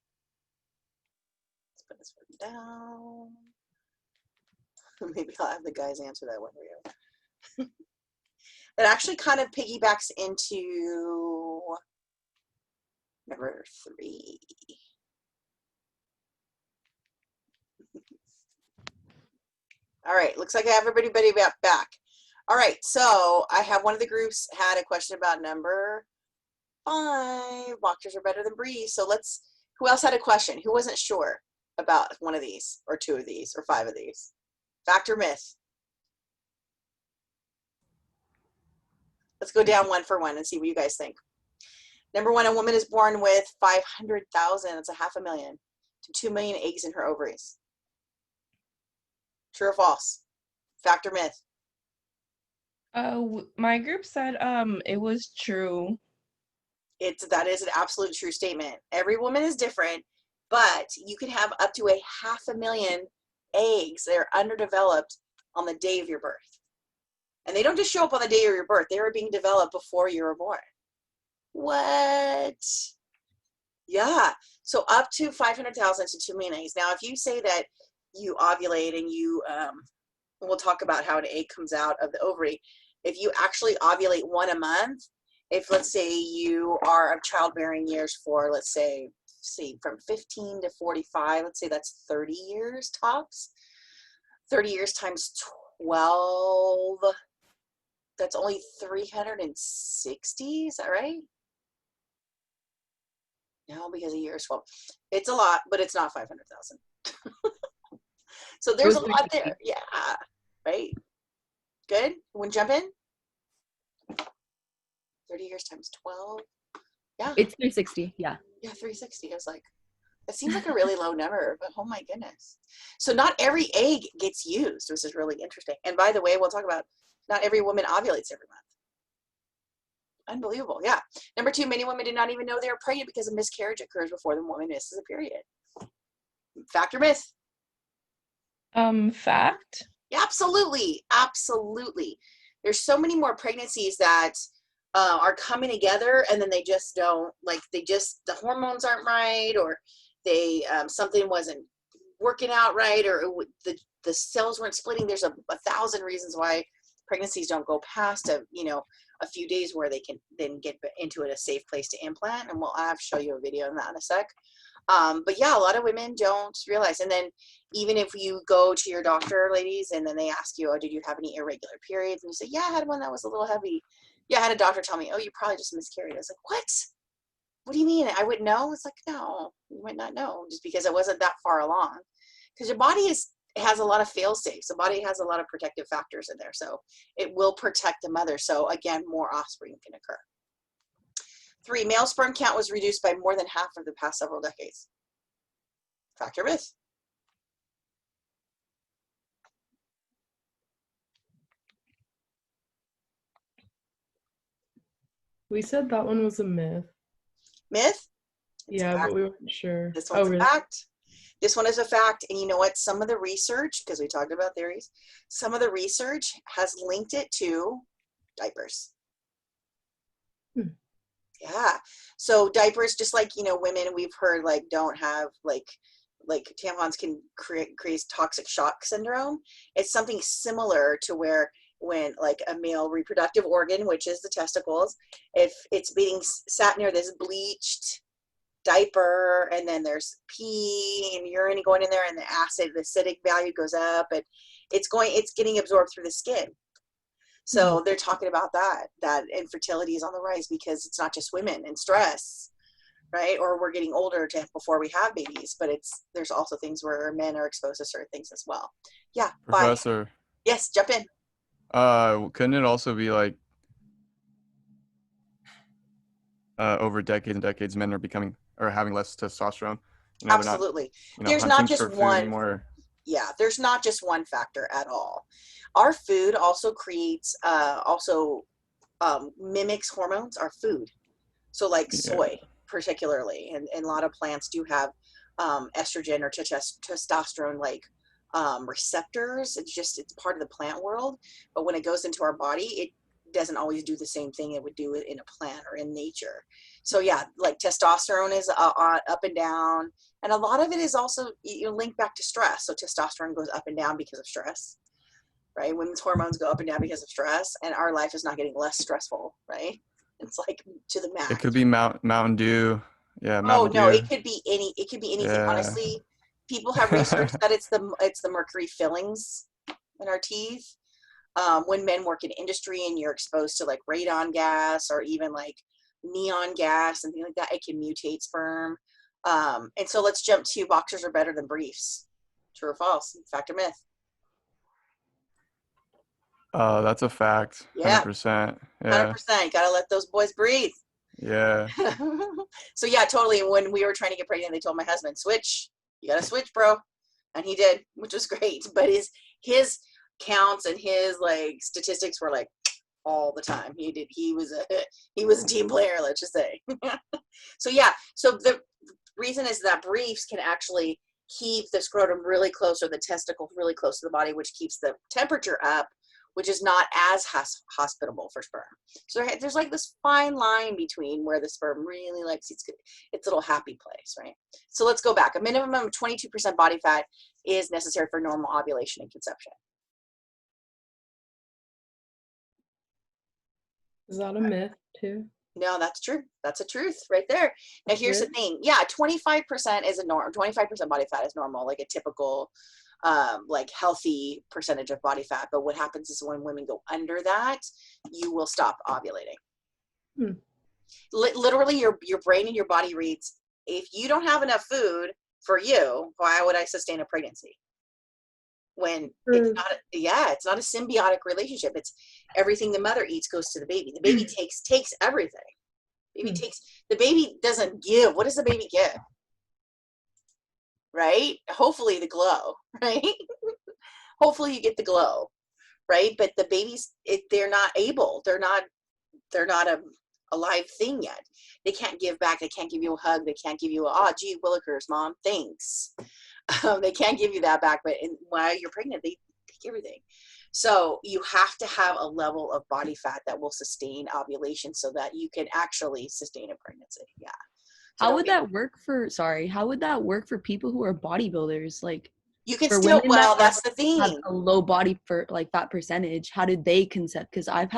Let's put this one down. Maybe I'll have the guys answer that one for you. It actually kind of piggybacks into number 3. All right, looks like I have everybody back. All right, so I have one of the groups had a question about number 5. Boxers are better than breeze. So let's, who else had a question? Who wasn't sure about one of these or 2 of these or 5 of these? Fact or myth? Let's go down one for one and see what you guys think. Number 1, a woman is born with 500,000, that's a $500,000, to 2 million eggs in her ovaries. True or false? Fact or myth? My group said it was true. That is an absolute true statement. Every woman is different, but you can have up to a 500,000 eggs that are underdeveloped on the day of your birth. And they don't just show up on the day of your birth. They were being developed before you were born. What? Yeah. So up to 500,000 to 2 million eggs. Now, if you say that you ovulate and you, we'll talk about how an egg comes out of the ovary. If you actually ovulate 1 a month, if let's say you are of childbearing years for, let's say from 15 to 45, let's say that's 30 years tops. 30 years times 12, that's only 360, is that right? No, because a year is 12. It's a lot, but it's not 500,000. So there's a lot there. Yeah, right? Good? Want to jump in? 30 years times 12. Yeah. It's 360. Yeah. Yeah, 360. I was like, that seems like a really low number, but oh my goodness. So not every egg gets used, which is really interesting. And by the way, we'll talk about not every woman ovulates every month. Unbelievable. Yeah. Number 2, many women do not even know they're pregnant because a miscarriage occurs before the woman misses a period. Fact or myth? Fact. Yeah, absolutely. Absolutely. There's so many more pregnancies that are coming together and then they just don't, like the hormones aren't right, or they, something wasn't working out right, or the cells weren't splitting. There's a 1,000 reasons why pregnancies don't go past a few days where they can then get into a safe place to implant. And I'll have to show you a video on that in a sec. But yeah, a lot of women don't realize. And then even if you go to your doctor, ladies, and then they ask you, oh, did you have any irregular periods? And you say, yeah, I had one that was a little heavy. Yeah, I had a doctor tell me, oh, you probably just miscarried. I was like, what? What do you mean? I wouldn't know? It's like, no, you might not know just because it wasn't that far along. Because your body has a lot of fail safes. The body has a lot of protective factors in there. So it will protect the mother. So again, more offspring can occur. 3, male sperm count was reduced by more than half of the past several decades. Fact or myth? We said that one was a myth. Myth? Yeah, but we weren't sure. This one's a fact. This one is a fact. And you know what? Some of the research, because we talked about theories, some of the research has linked it to diapers. Yeah. So diapers, just like, women, we've heard like don't have like tampons can create toxic shock syndrome. It's something similar to where when like a male reproductive organ, which is the testicles, if it's being sat near this bleached diaper and then there's pee and urine going in there and the acidic value goes up and it's getting absorbed through the skin. So they're talking about that infertility is on the rise because it's not just women and stress, right? Or we're getting older before we have babies, but there's also things where men are exposed to certain things as well. Yeah. Professor. Yes, jump in. Couldn't it also be like over decades and decades, men are becoming or having less testosterone? Absolutely. There's not just one. Anymore. Yeah, there's not just one factor at all. Our food also creates mimics hormones are food. So like Yeah. soy particularly, and a lot of plants do have estrogen or testosterone like receptors. It's part of the plant world, but when it goes into our body, it doesn't always do the same thing it would do in a plant or in nature. So yeah, like testosterone is up and down, and a lot of it is also linked back to stress. So testosterone goes up and down because of stress, right? Women's hormones go up and down because of stress, and our life is not getting less stressful, right? It's like to the max. It could be Mountain Dew. Yeah, Oh Mountain no, Dew. it could be anything. Yeah. Honestly, people have researched that it's the mercury fillings in our teeth. When men work in industry and you're exposed to like radon gas or even like neon gas and things like that, it can mutate sperm. And so let's jump to boxers are better than briefs. True or false? Fact or myth? That's a fact. Yeah. 100%. Yeah. 100%. Gotta let those boys breathe. Yeah. So yeah, totally. When we were trying to get pregnant, they told my husband, switch. You gotta switch, bro. And he did, which was great. But his counts and his like statistics were like all the time. He was a team player, let's just say. So yeah, so the reason is that briefs can actually keep the scrotum really close or the testicle really close to the body, which keeps the temperature up, which is not as hospitable for sperm. So there's like this fine line between where the sperm really likes its little happy place, right? So let's go back. A minimum of 22% body fat is necessary for normal ovulation and conception. Is that a myth too? No, that's true. That's a truth right there. Now here's the thing. Yeah, 25% is a norm. 25% body fat is normal, like a typical like healthy percentage of body fat. But what happens is when women go under that, you will stop ovulating. Literally your brain and your body reads, if you don't have enough food for you, why would I sustain a pregnancy? When it's not a symbiotic relationship. It's everything the mother eats goes to the baby. The baby takes everything. The baby doesn't give. What does the baby give? Right? Hopefully the glow, right? Hopefully you get the glow, right? But the babies, they're not a live thing yet. They can't give back. They can't give you a hug. They can't give you gee willikers, mom, thanks. They can't give you that back, but while you're pregnant, they take everything. So you have to have a level of body fat that will sustain ovulation so that you can actually sustain a pregnancy. Yeah. So how would that work for people who are bodybuilders? Like, you can for still, women well, that that's the have thing. a low body for like fat percentage, how did they concept? Because I've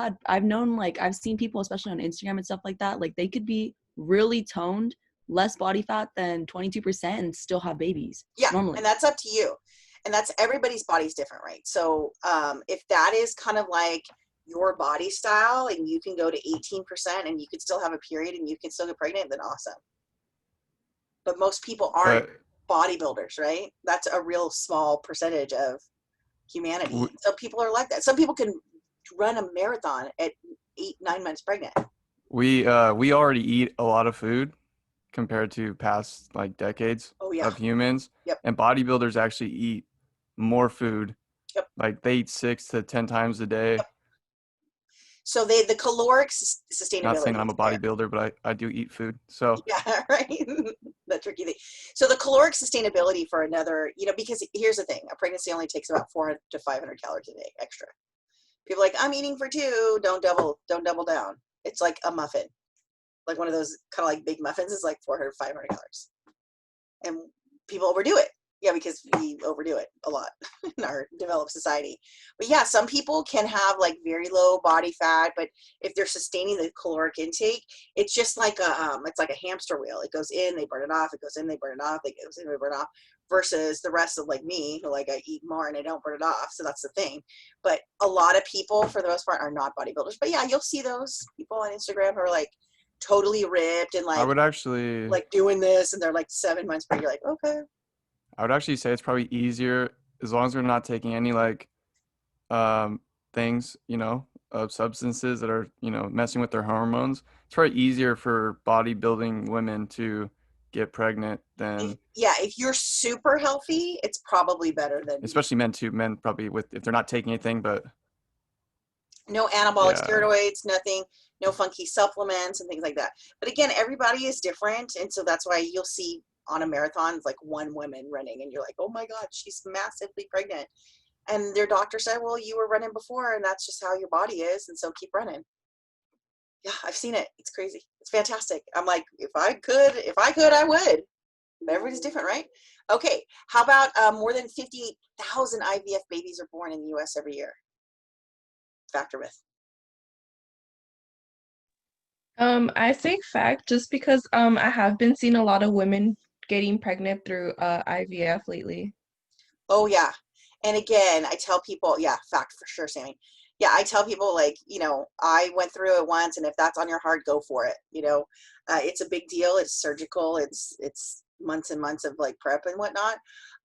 seen people, especially on Instagram and stuff like that, like they could be really toned, less body fat than 22% and still have babies. Yeah, normally. and that's up to you. And that's everybody's body's different, right? So if that is kind of like your body style and you can go to 18% and you can still have a period and you can still get pregnant, then awesome. But most people aren't bodybuilders, right? That's a real small percentage of humanity. So people are like that. Some people can run a marathon at 8-9 months pregnant. We already eat a lot of food compared to past like decades of humans. Yep. And bodybuilders actually eat more food. Yep. Like they eat 6 to 10 times a day. Yep. So the caloric sustainability. Not saying I'm a bodybuilder, but I do eat food. So yeah, right. The tricky thing. So the caloric sustainability for another, because here's the thing: a pregnancy only takes about 400 to 500 calories a day extra. People are like, I'm eating for 2. Don't double down. It's like a muffin, like one of those kind of like big muffins is like 400, 500 calories, and people overdo it. Yeah, because we overdo it a lot in our developed society. But yeah, some people can have like very low body fat, but if they're sustaining the caloric intake, it's just like it's like a hamster wheel. It goes in, they burn it off. It goes in, they burn it off. It goes in, they burn it off. Versus the rest of like me, who like I eat more and I don't burn it off. So that's the thing. But a lot of people, for the most part, are not bodybuilders. But yeah, you'll see those people on Instagram who are like totally ripped and like I would actually like doing this, and they're like 7 months pregnant. You're like, okay. I would actually say it's probably easier as long as they're not taking any like things, of substances that are, messing with their hormones. It's probably easier for bodybuilding women to get pregnant than if you're super healthy, it's probably better than especially men too. Men probably if they're not taking anything, but No anabolic Yeah. steroids, nothing, no funky supplements and things like that. But again, everybody is different. And so that's why you'll see on a marathon, like one woman running and you're like, oh my God, she's massively pregnant. And their doctor said, well, you were running before and that's just how your body is. And so keep running. Yeah, I've seen it. It's crazy. It's fantastic. I'm like, if I could, I would. But everybody's different, right? Okay. How about more than 58,000 IVF babies are born in the US every year? Fact or myth? I say fact just because I have been seeing a lot of women getting pregnant through IVF lately. Oh yeah. And again, I tell people, yeah, fact for sure, Sammy. Yeah, I tell people like, I went through it once, and if that's on your heart, go for it. It's a big deal. It's surgical. It's months and months of like prep and whatnot.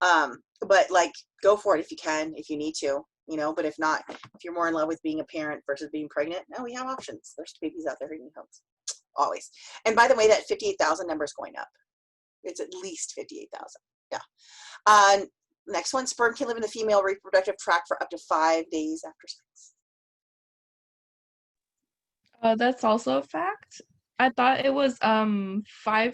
But like, go for it if you can, if you need to. But if not, if you're more in love with being a parent versus being pregnant, no, we have options. There's babies out there who need help. Always. And by the way, that 58,000 number is going up. It's at least 58,000. Yeah. Next one, sperm can live in the female reproductive tract for up to 5 days after sex. That's also a fact. I thought it was 5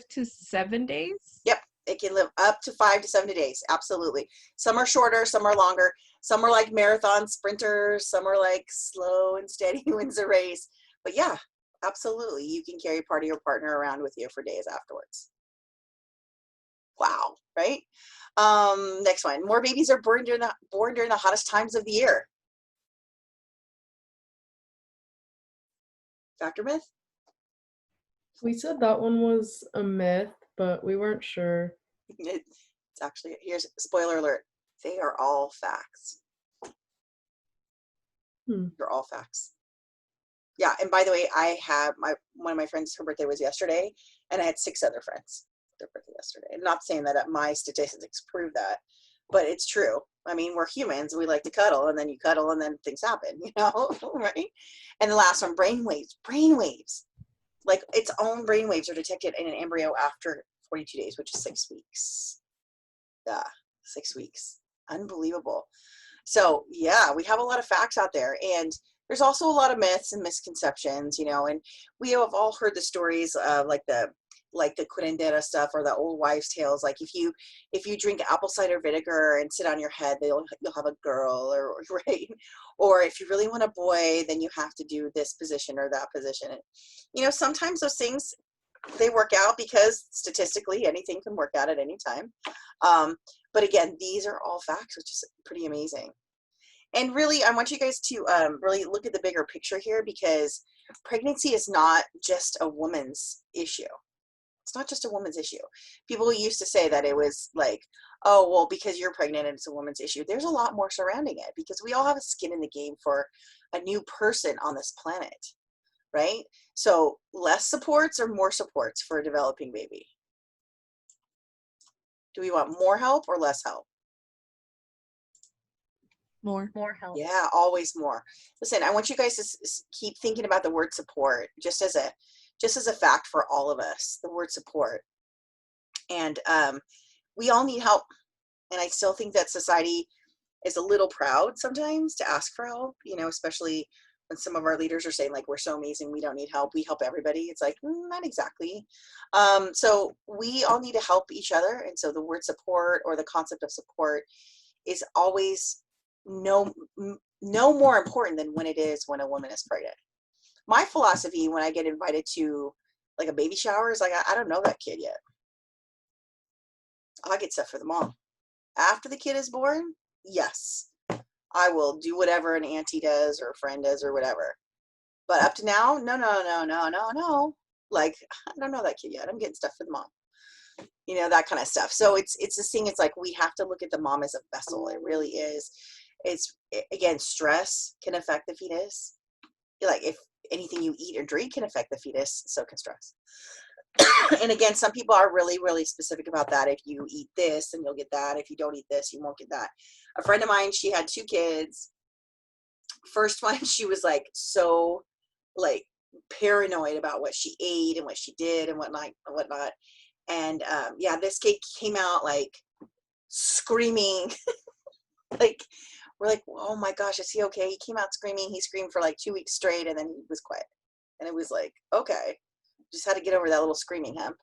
to 7 days. Yep, it can live up to 5 to 7 days. Absolutely. Some are shorter, some are longer. Some are like marathon sprinters. Some are like slow and steady wins a race. But yeah, absolutely. You can carry part of your partner around with you for days afterwards. Wow, right? Next one. More babies are born during the hottest times of the year. Fact or myth? We said that one was a myth, but we weren't sure. It's actually, here's spoiler alert. They are all facts. They're all facts. Yeah, and by the way, I have one of my friends, her birthday was yesterday, and I had 6 other friends their birthday yesterday. I'm not saying that my statistics prove that, but it's true. I mean, we're humans. We like to cuddle, and then you cuddle, and then things happen, right? And the last one, brainwaves. Brainwaves. Like its own brainwaves are detected in an embryo after 42 days, which is 6 weeks. Yeah, 6 weeks. Unbelievable. So yeah, we have a lot of facts out there, and there's also a lot of myths and misconceptions, and we have all heard the stories of like the curandera stuff or the old wives' tales. Like if you drink apple cider vinegar and sit on your head, you'll have a girl, or right? Or if you really want a boy, then you have to do this position or that position. And, sometimes those things, they work out because statistically anything can work out at any time. But again, these are all facts, which is pretty amazing. And really, I want you guys to really look at the bigger picture here, because pregnancy is not just a woman's issue. It's not just a woman's issue. People used to say that it was like, oh, well, because you're pregnant and it's a woman's issue. There's a lot more surrounding it, because we all have a skin in the game for a new person on this planet, right? So less supports or more supports for a developing baby? Do we want more help or less help? More help. Yeah, always more. Listen, I want you guys to keep thinking about the word support just as a fact for all of us, the word support. And we all need help. And I still think that society is a little proud sometimes to ask for help, especially when some of our leaders are saying like, we're so amazing, we don't need help, we help everybody. It's like, not exactly. So we all need to help each other. And so the word support, or the concept of support, is always no more important than when it is when a woman is pregnant. My philosophy when I get invited to like a baby shower is like, I don't know that kid yet. I'll get stuff for the mom. After the kid is born, yes, I will do whatever an auntie does or a friend does or whatever. But up to now, no. Like, I don't know that kid yet. I'm getting stuff for the mom. That kind of stuff. So it's this thing. It's like we have to look at the mom as a vessel. It really is. Again, stress can affect the fetus. Like if anything you eat or drink can affect the fetus, so can stress. And again, some people are really, really specific about that. If you eat this, then you'll get that. If you don't eat this, you won't get that. A friend of mine, she had 2 kids. First one, she was like so like paranoid about what she ate and what she did and whatnot. And yeah, this kid came out like screaming, like We're like, oh my gosh, is he okay? He came out screaming. He screamed for like 2 weeks straight, and then he was quiet. And it was like, okay, just had to get over that little screaming him.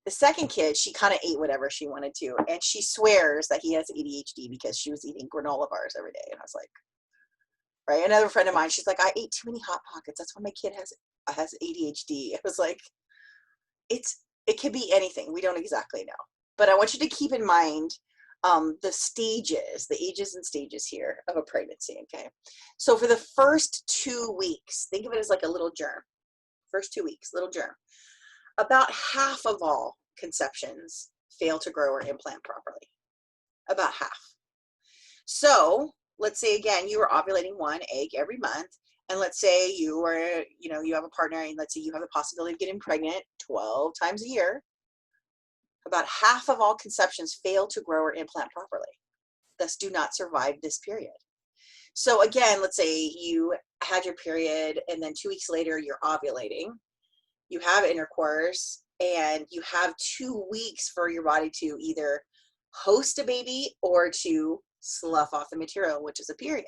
The second kid, she kind of ate whatever she wanted to, and she swears that he has ADHD because she was eating granola bars every day. And I was like, right. Another friend of mine, she's like, I ate too many Hot Pockets. That's why my kid has ADHD. I was like, it could be anything. We don't exactly know. But I want you to keep in mind the stages, the ages and stages here of a pregnancy, okay? So for the first 2 weeks, think of it as like a little germ. First 2 weeks, little germ. About half of all conceptions fail to grow or implant properly. About half. So let's say, again, you are ovulating 1 egg every month. And let's say you are, you have a partner, and let's say you have the possibility of getting pregnant 12 times a year. About half of all conceptions fail to grow or implant properly, thus do not survive this period. So again, let's say you had your period and then 2 weeks later you're ovulating, you have intercourse, and you have 2 weeks for your body to either host a baby or to slough off the material, which is a period.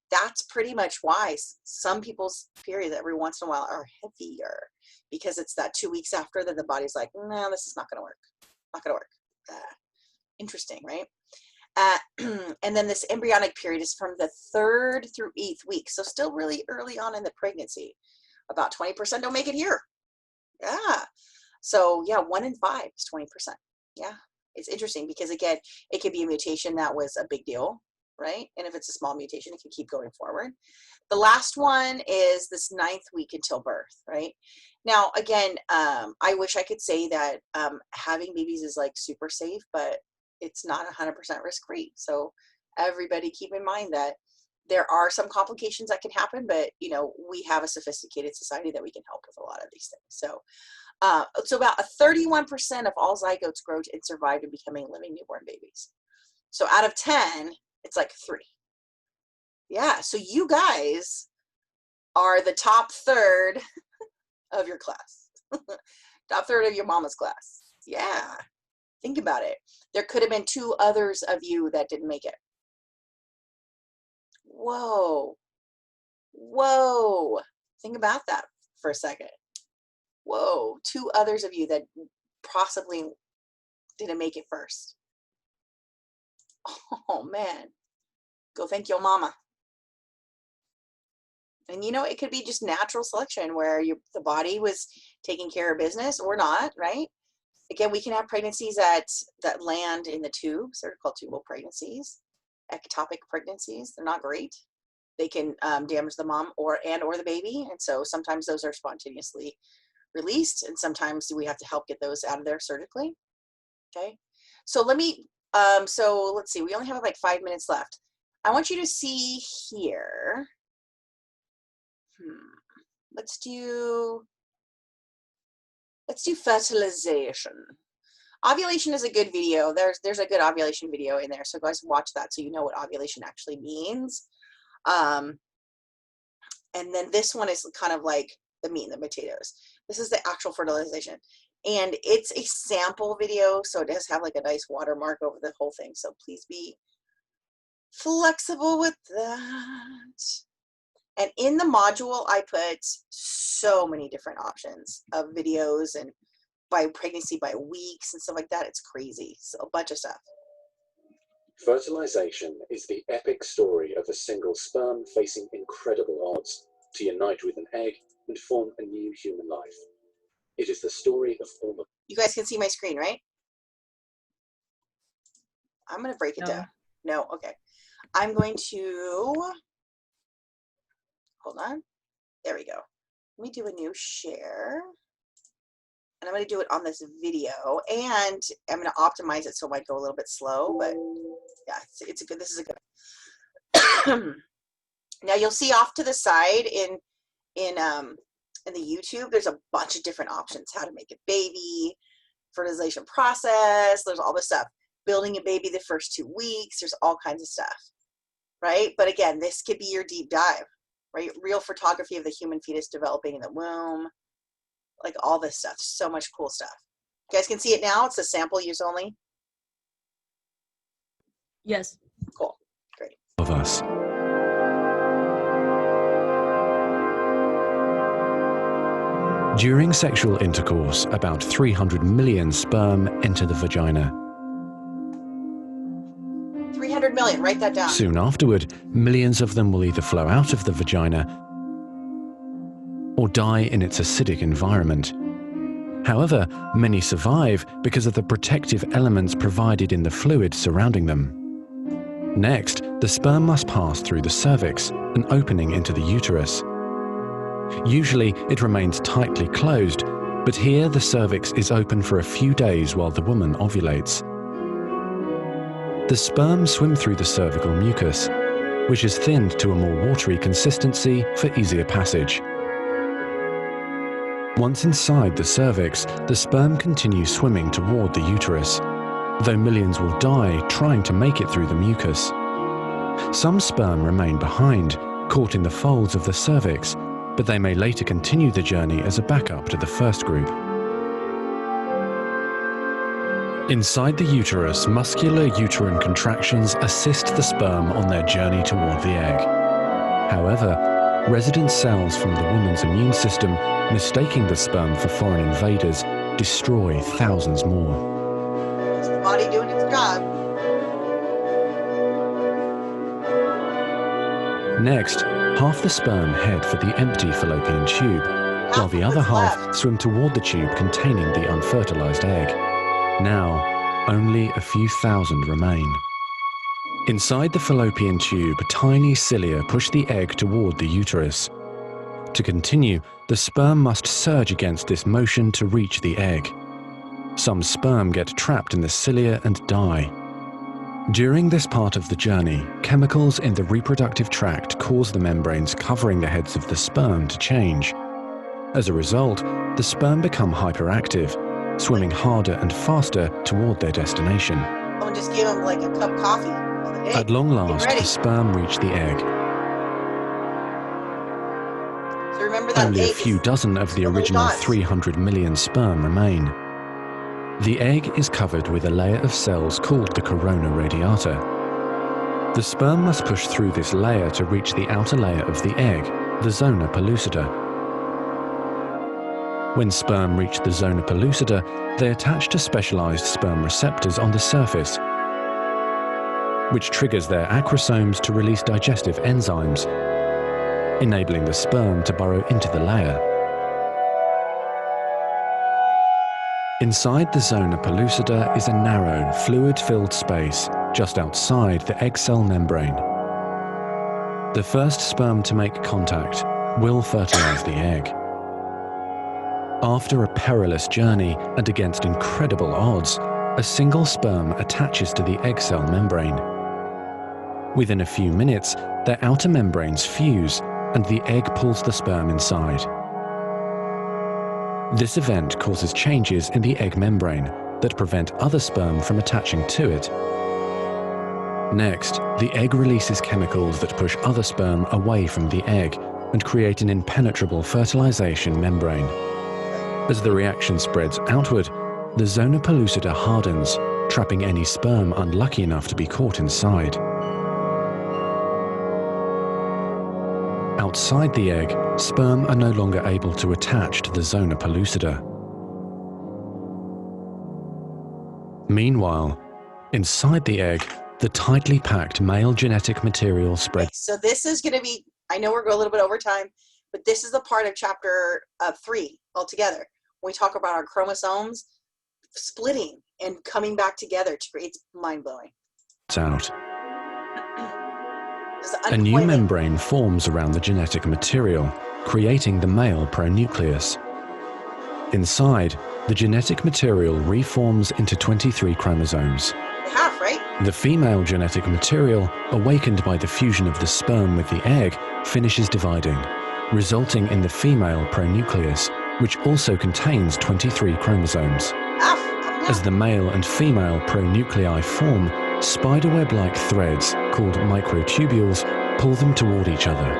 That's pretty much why some people's periods every once in a while are heavier, because it's that 2 weeks after that the body's like, no, this is not going to work. Not going to work. Interesting, right? And then this embryonic period is from the 3rd through 8th week. So still really early on in the pregnancy. About 20% don't make it here. Yeah. So yeah, 1 in 5 is 20%. Yeah. It's interesting because, again, it could be a mutation that was a big deal, right? And if it's a small mutation, it can keep going forward. The last one is this 9th week until birth, right? Now, again, I wish I could say that having babies is like super safe, but it's not 100% risk-free. So everybody keep in mind that there are some complications that can happen, but, we have a sophisticated society that we can help with a lot of these things. So about 31% of all zygotes grow and survive to becoming living newborn babies. So out of 10, it's like 3. Yeah, so you guys are the top third of your class. Top third of your mama's class. Yeah, think about it. There could have been 2 others of you that didn't make it. Whoa. Whoa. Think about that for a second. Whoa, 2 others of you that possibly didn't make it first. Oh, man. Go thank your mama. And it could be just natural selection where the body was taking care of business or not, right? Again, we can have pregnancies that land in the tubes. They're called tubal pregnancies, ectopic pregnancies. They're not great. They can damage the mom or the baby. And so sometimes those are spontaneously released, and sometimes we have to help get those out of there surgically. Okay. So let's see, we only have like 5 minutes left. I want you to see here. Let's do fertilization. Ovulation is a good video. There's a good ovulation video in there. So guys, watch that so you know what ovulation actually means. And then this one is kind of like the meat and the potatoes. This is the actual fertilization. And it's a sample video, so it does have like a nice watermark over the whole thing. So please be flexible with that. And in the module, I put so many different options of videos and by pregnancy, by weeks and stuff like that. It's crazy. So a bunch of stuff. Fertilization is the epic story of a single sperm facing incredible odds to unite with an egg and form a new human life. It is the story of all of... You guys can see my screen, right? I'm going to break it down. No? Okay. I'm going to... Hold on. There we go. Let me do a new share. And I'm going to do it on this video. And I'm going to optimize it so it might go a little bit slow. But yeah, it's a good... This is a good... Now you'll see off to the side in the YouTube, there's a bunch of different options. How to make a baby, fertilization process, there's all this stuff. Building a baby the first 2 weeks, there's all kinds of stuff, right? But again, this could be your deep dive, right? Real photography of the human fetus developing in the womb, like all this stuff. So much cool stuff. You guys can see it now. It's a sample use only. Yes. Cool. Great. of us. During sexual intercourse, about 300 million sperm enter the vagina. 300 million, write that down. Soon afterward, millions of them will either flow out of the vagina or die in its acidic environment. However, many survive because of the protective elements provided in the fluid surrounding them. Next, the sperm must pass through the cervix, an opening into the uterus. Usually, it remains tightly closed, but here the cervix is open for a few days while the woman ovulates. The sperm swim through the cervical mucus, which is thinned to a more watery consistency for easier passage. Once inside the cervix, the sperm continues swimming toward the uterus, though millions will die trying to make it through the mucus. Some sperm remain behind, caught in the folds of the cervix, but they may later continue the journey as a backup to the first group. Inside the uterus, muscular uterine contractions assist the sperm on their journey toward the egg. However, resident cells from the woman's immune system, mistaking the sperm for foreign invaders, destroy thousands more. It's the body doing its job. Next, half the sperm head for the empty fallopian tube, while the other half swim toward the tube containing the unfertilized egg. Now, only a few thousand remain. Inside the fallopian tube, tiny cilia push the egg toward the uterus. To continue, the sperm must surge against this motion to reach the egg. Some sperm get trapped in the cilia and die. During this part of the journey, chemicals in the reproductive tract cause the membranes covering the heads of the sperm to change. As a result, the sperm become hyperactive, swimming harder and faster toward their destination. Someone just gave them like a cup of coffee. Like, hey, At long last, the sperm reach the egg. So remember that Only a egg few is dozen of the little original dots. 300 million sperm remain. The egg is covered with a layer of cells called the corona radiata. The sperm must push through this layer to reach the outer layer of the egg, the zona pellucida. When sperm reach the zona pellucida, they attach to specialized sperm receptors on the surface, which triggers their acrosomes to release digestive enzymes, enabling the sperm to burrow into the layer. Inside the zona pellucida is a narrow, fluid-filled space just outside the egg cell membrane. The first sperm to make contact will fertilize the egg. After a perilous journey and against incredible odds, a single sperm attaches to the egg cell membrane. Within a few minutes, their outer membranes fuse and the egg pulls the sperm inside. This event causes changes in the egg membrane that prevent other sperm from attaching to it. Next, the egg releases chemicals that push other sperm away from the egg and create an impenetrable fertilization membrane. As the reaction spreads outward, the zona pellucida hardens, trapping any sperm unlucky enough to be caught inside. Outside the egg, sperm are no longer able to attach to the zona pellucida. Meanwhile, inside the egg, the tightly packed male genetic material spreads. So this is going to be, I know we're going a little bit over time, but this is the part of chapter 3 altogether. When we talk about our chromosomes splitting and coming back together to create, it's mind-blowing. Out. A new membrane forms around the genetic material, creating the male pronucleus. Inside, the genetic material reforms into 23 chromosomes. Half, right? The female genetic material, awakened by the fusion of the sperm with the egg, finishes dividing, resulting in the female pronucleus, which also contains 23 chromosomes. As the male and female pronuclei form, spiderweb-like threads, called microtubules, pull them toward each other.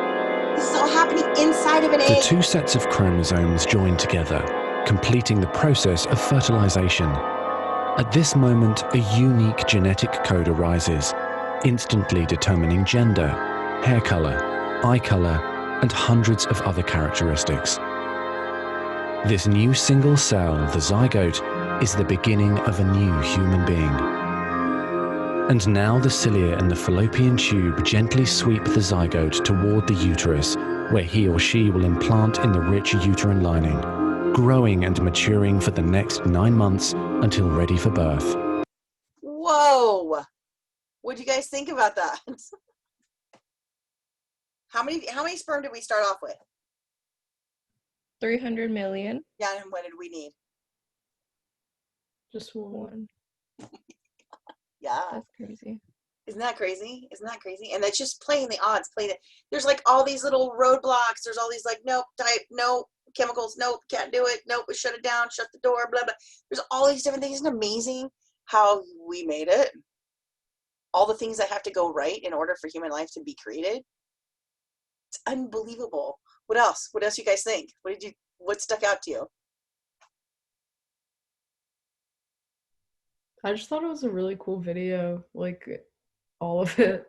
This is all happening inside of an egg. The two sets of chromosomes join together, completing the process of fertilization. At this moment, a unique genetic code arises, instantly determining gender, hair color, eye color, and hundreds of other characteristics. This new single cell, the zygote, is the beginning of a new human being. And now the cilia in the fallopian tube gently sweep the zygote toward the uterus, where he or she will implant in the rich uterine lining, growing and maturing for the next 9 months until ready for birth. Whoa. What do you guys think about that? How many sperm did we start off with? 300 million. Yeah, and what did we need? Just one. Yeah. That's crazy. Isn't that crazy? Isn't that crazy? And that's just playing the odds. There's like all these little roadblocks. There's all these like, nope, type, no, chemicals, nope, can't do it, nope, we shut it down, shut the door, blah, blah. There's all these different things. Isn't it amazing how we made it? All the things that have to go right in order for human life to be created. It's unbelievable. What else? What else you guys think? What stuck out to you? I just thought it was a really cool video, like all of it.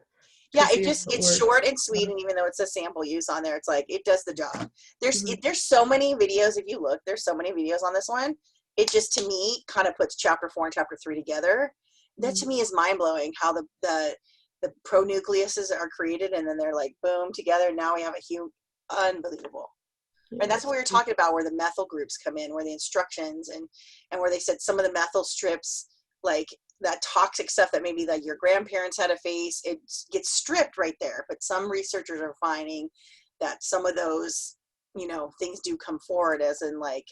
Yeah, to see how it it's works. short and sweet, and even though it's a sample use on there, it's like it does the job. There's Mhm. there's so many videos. If you look, there's so many videos on this one. It just, to me, kind of puts chapter 4 and chapter 3 together. That to me is mind blowing. How the pronucleuses are created, and then they're like boom together. Now we have a huge, unbelievable. Yeah, And that's what we were talking about, where the methyl groups come in, where the instructions and where they said some of the methyl strips, like that toxic stuff that maybe like your grandparents had to face, it gets stripped right there. But some researchers are finding that some of those, things do come forward, as in like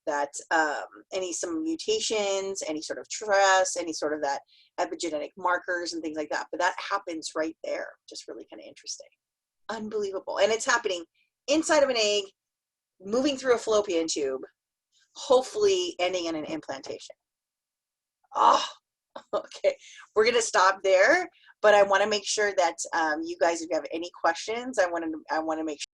that some mutations, any sort of stress, any sort of that epigenetic markers and things like that. But that happens right there. Just really kind of interesting. Unbelievable. And it's happening inside of an egg, moving through a fallopian tube, hopefully ending in an implantation. Oh, okay. We're going to stop there, but I want to make sure that you guys, if you have any questions, I want to make sure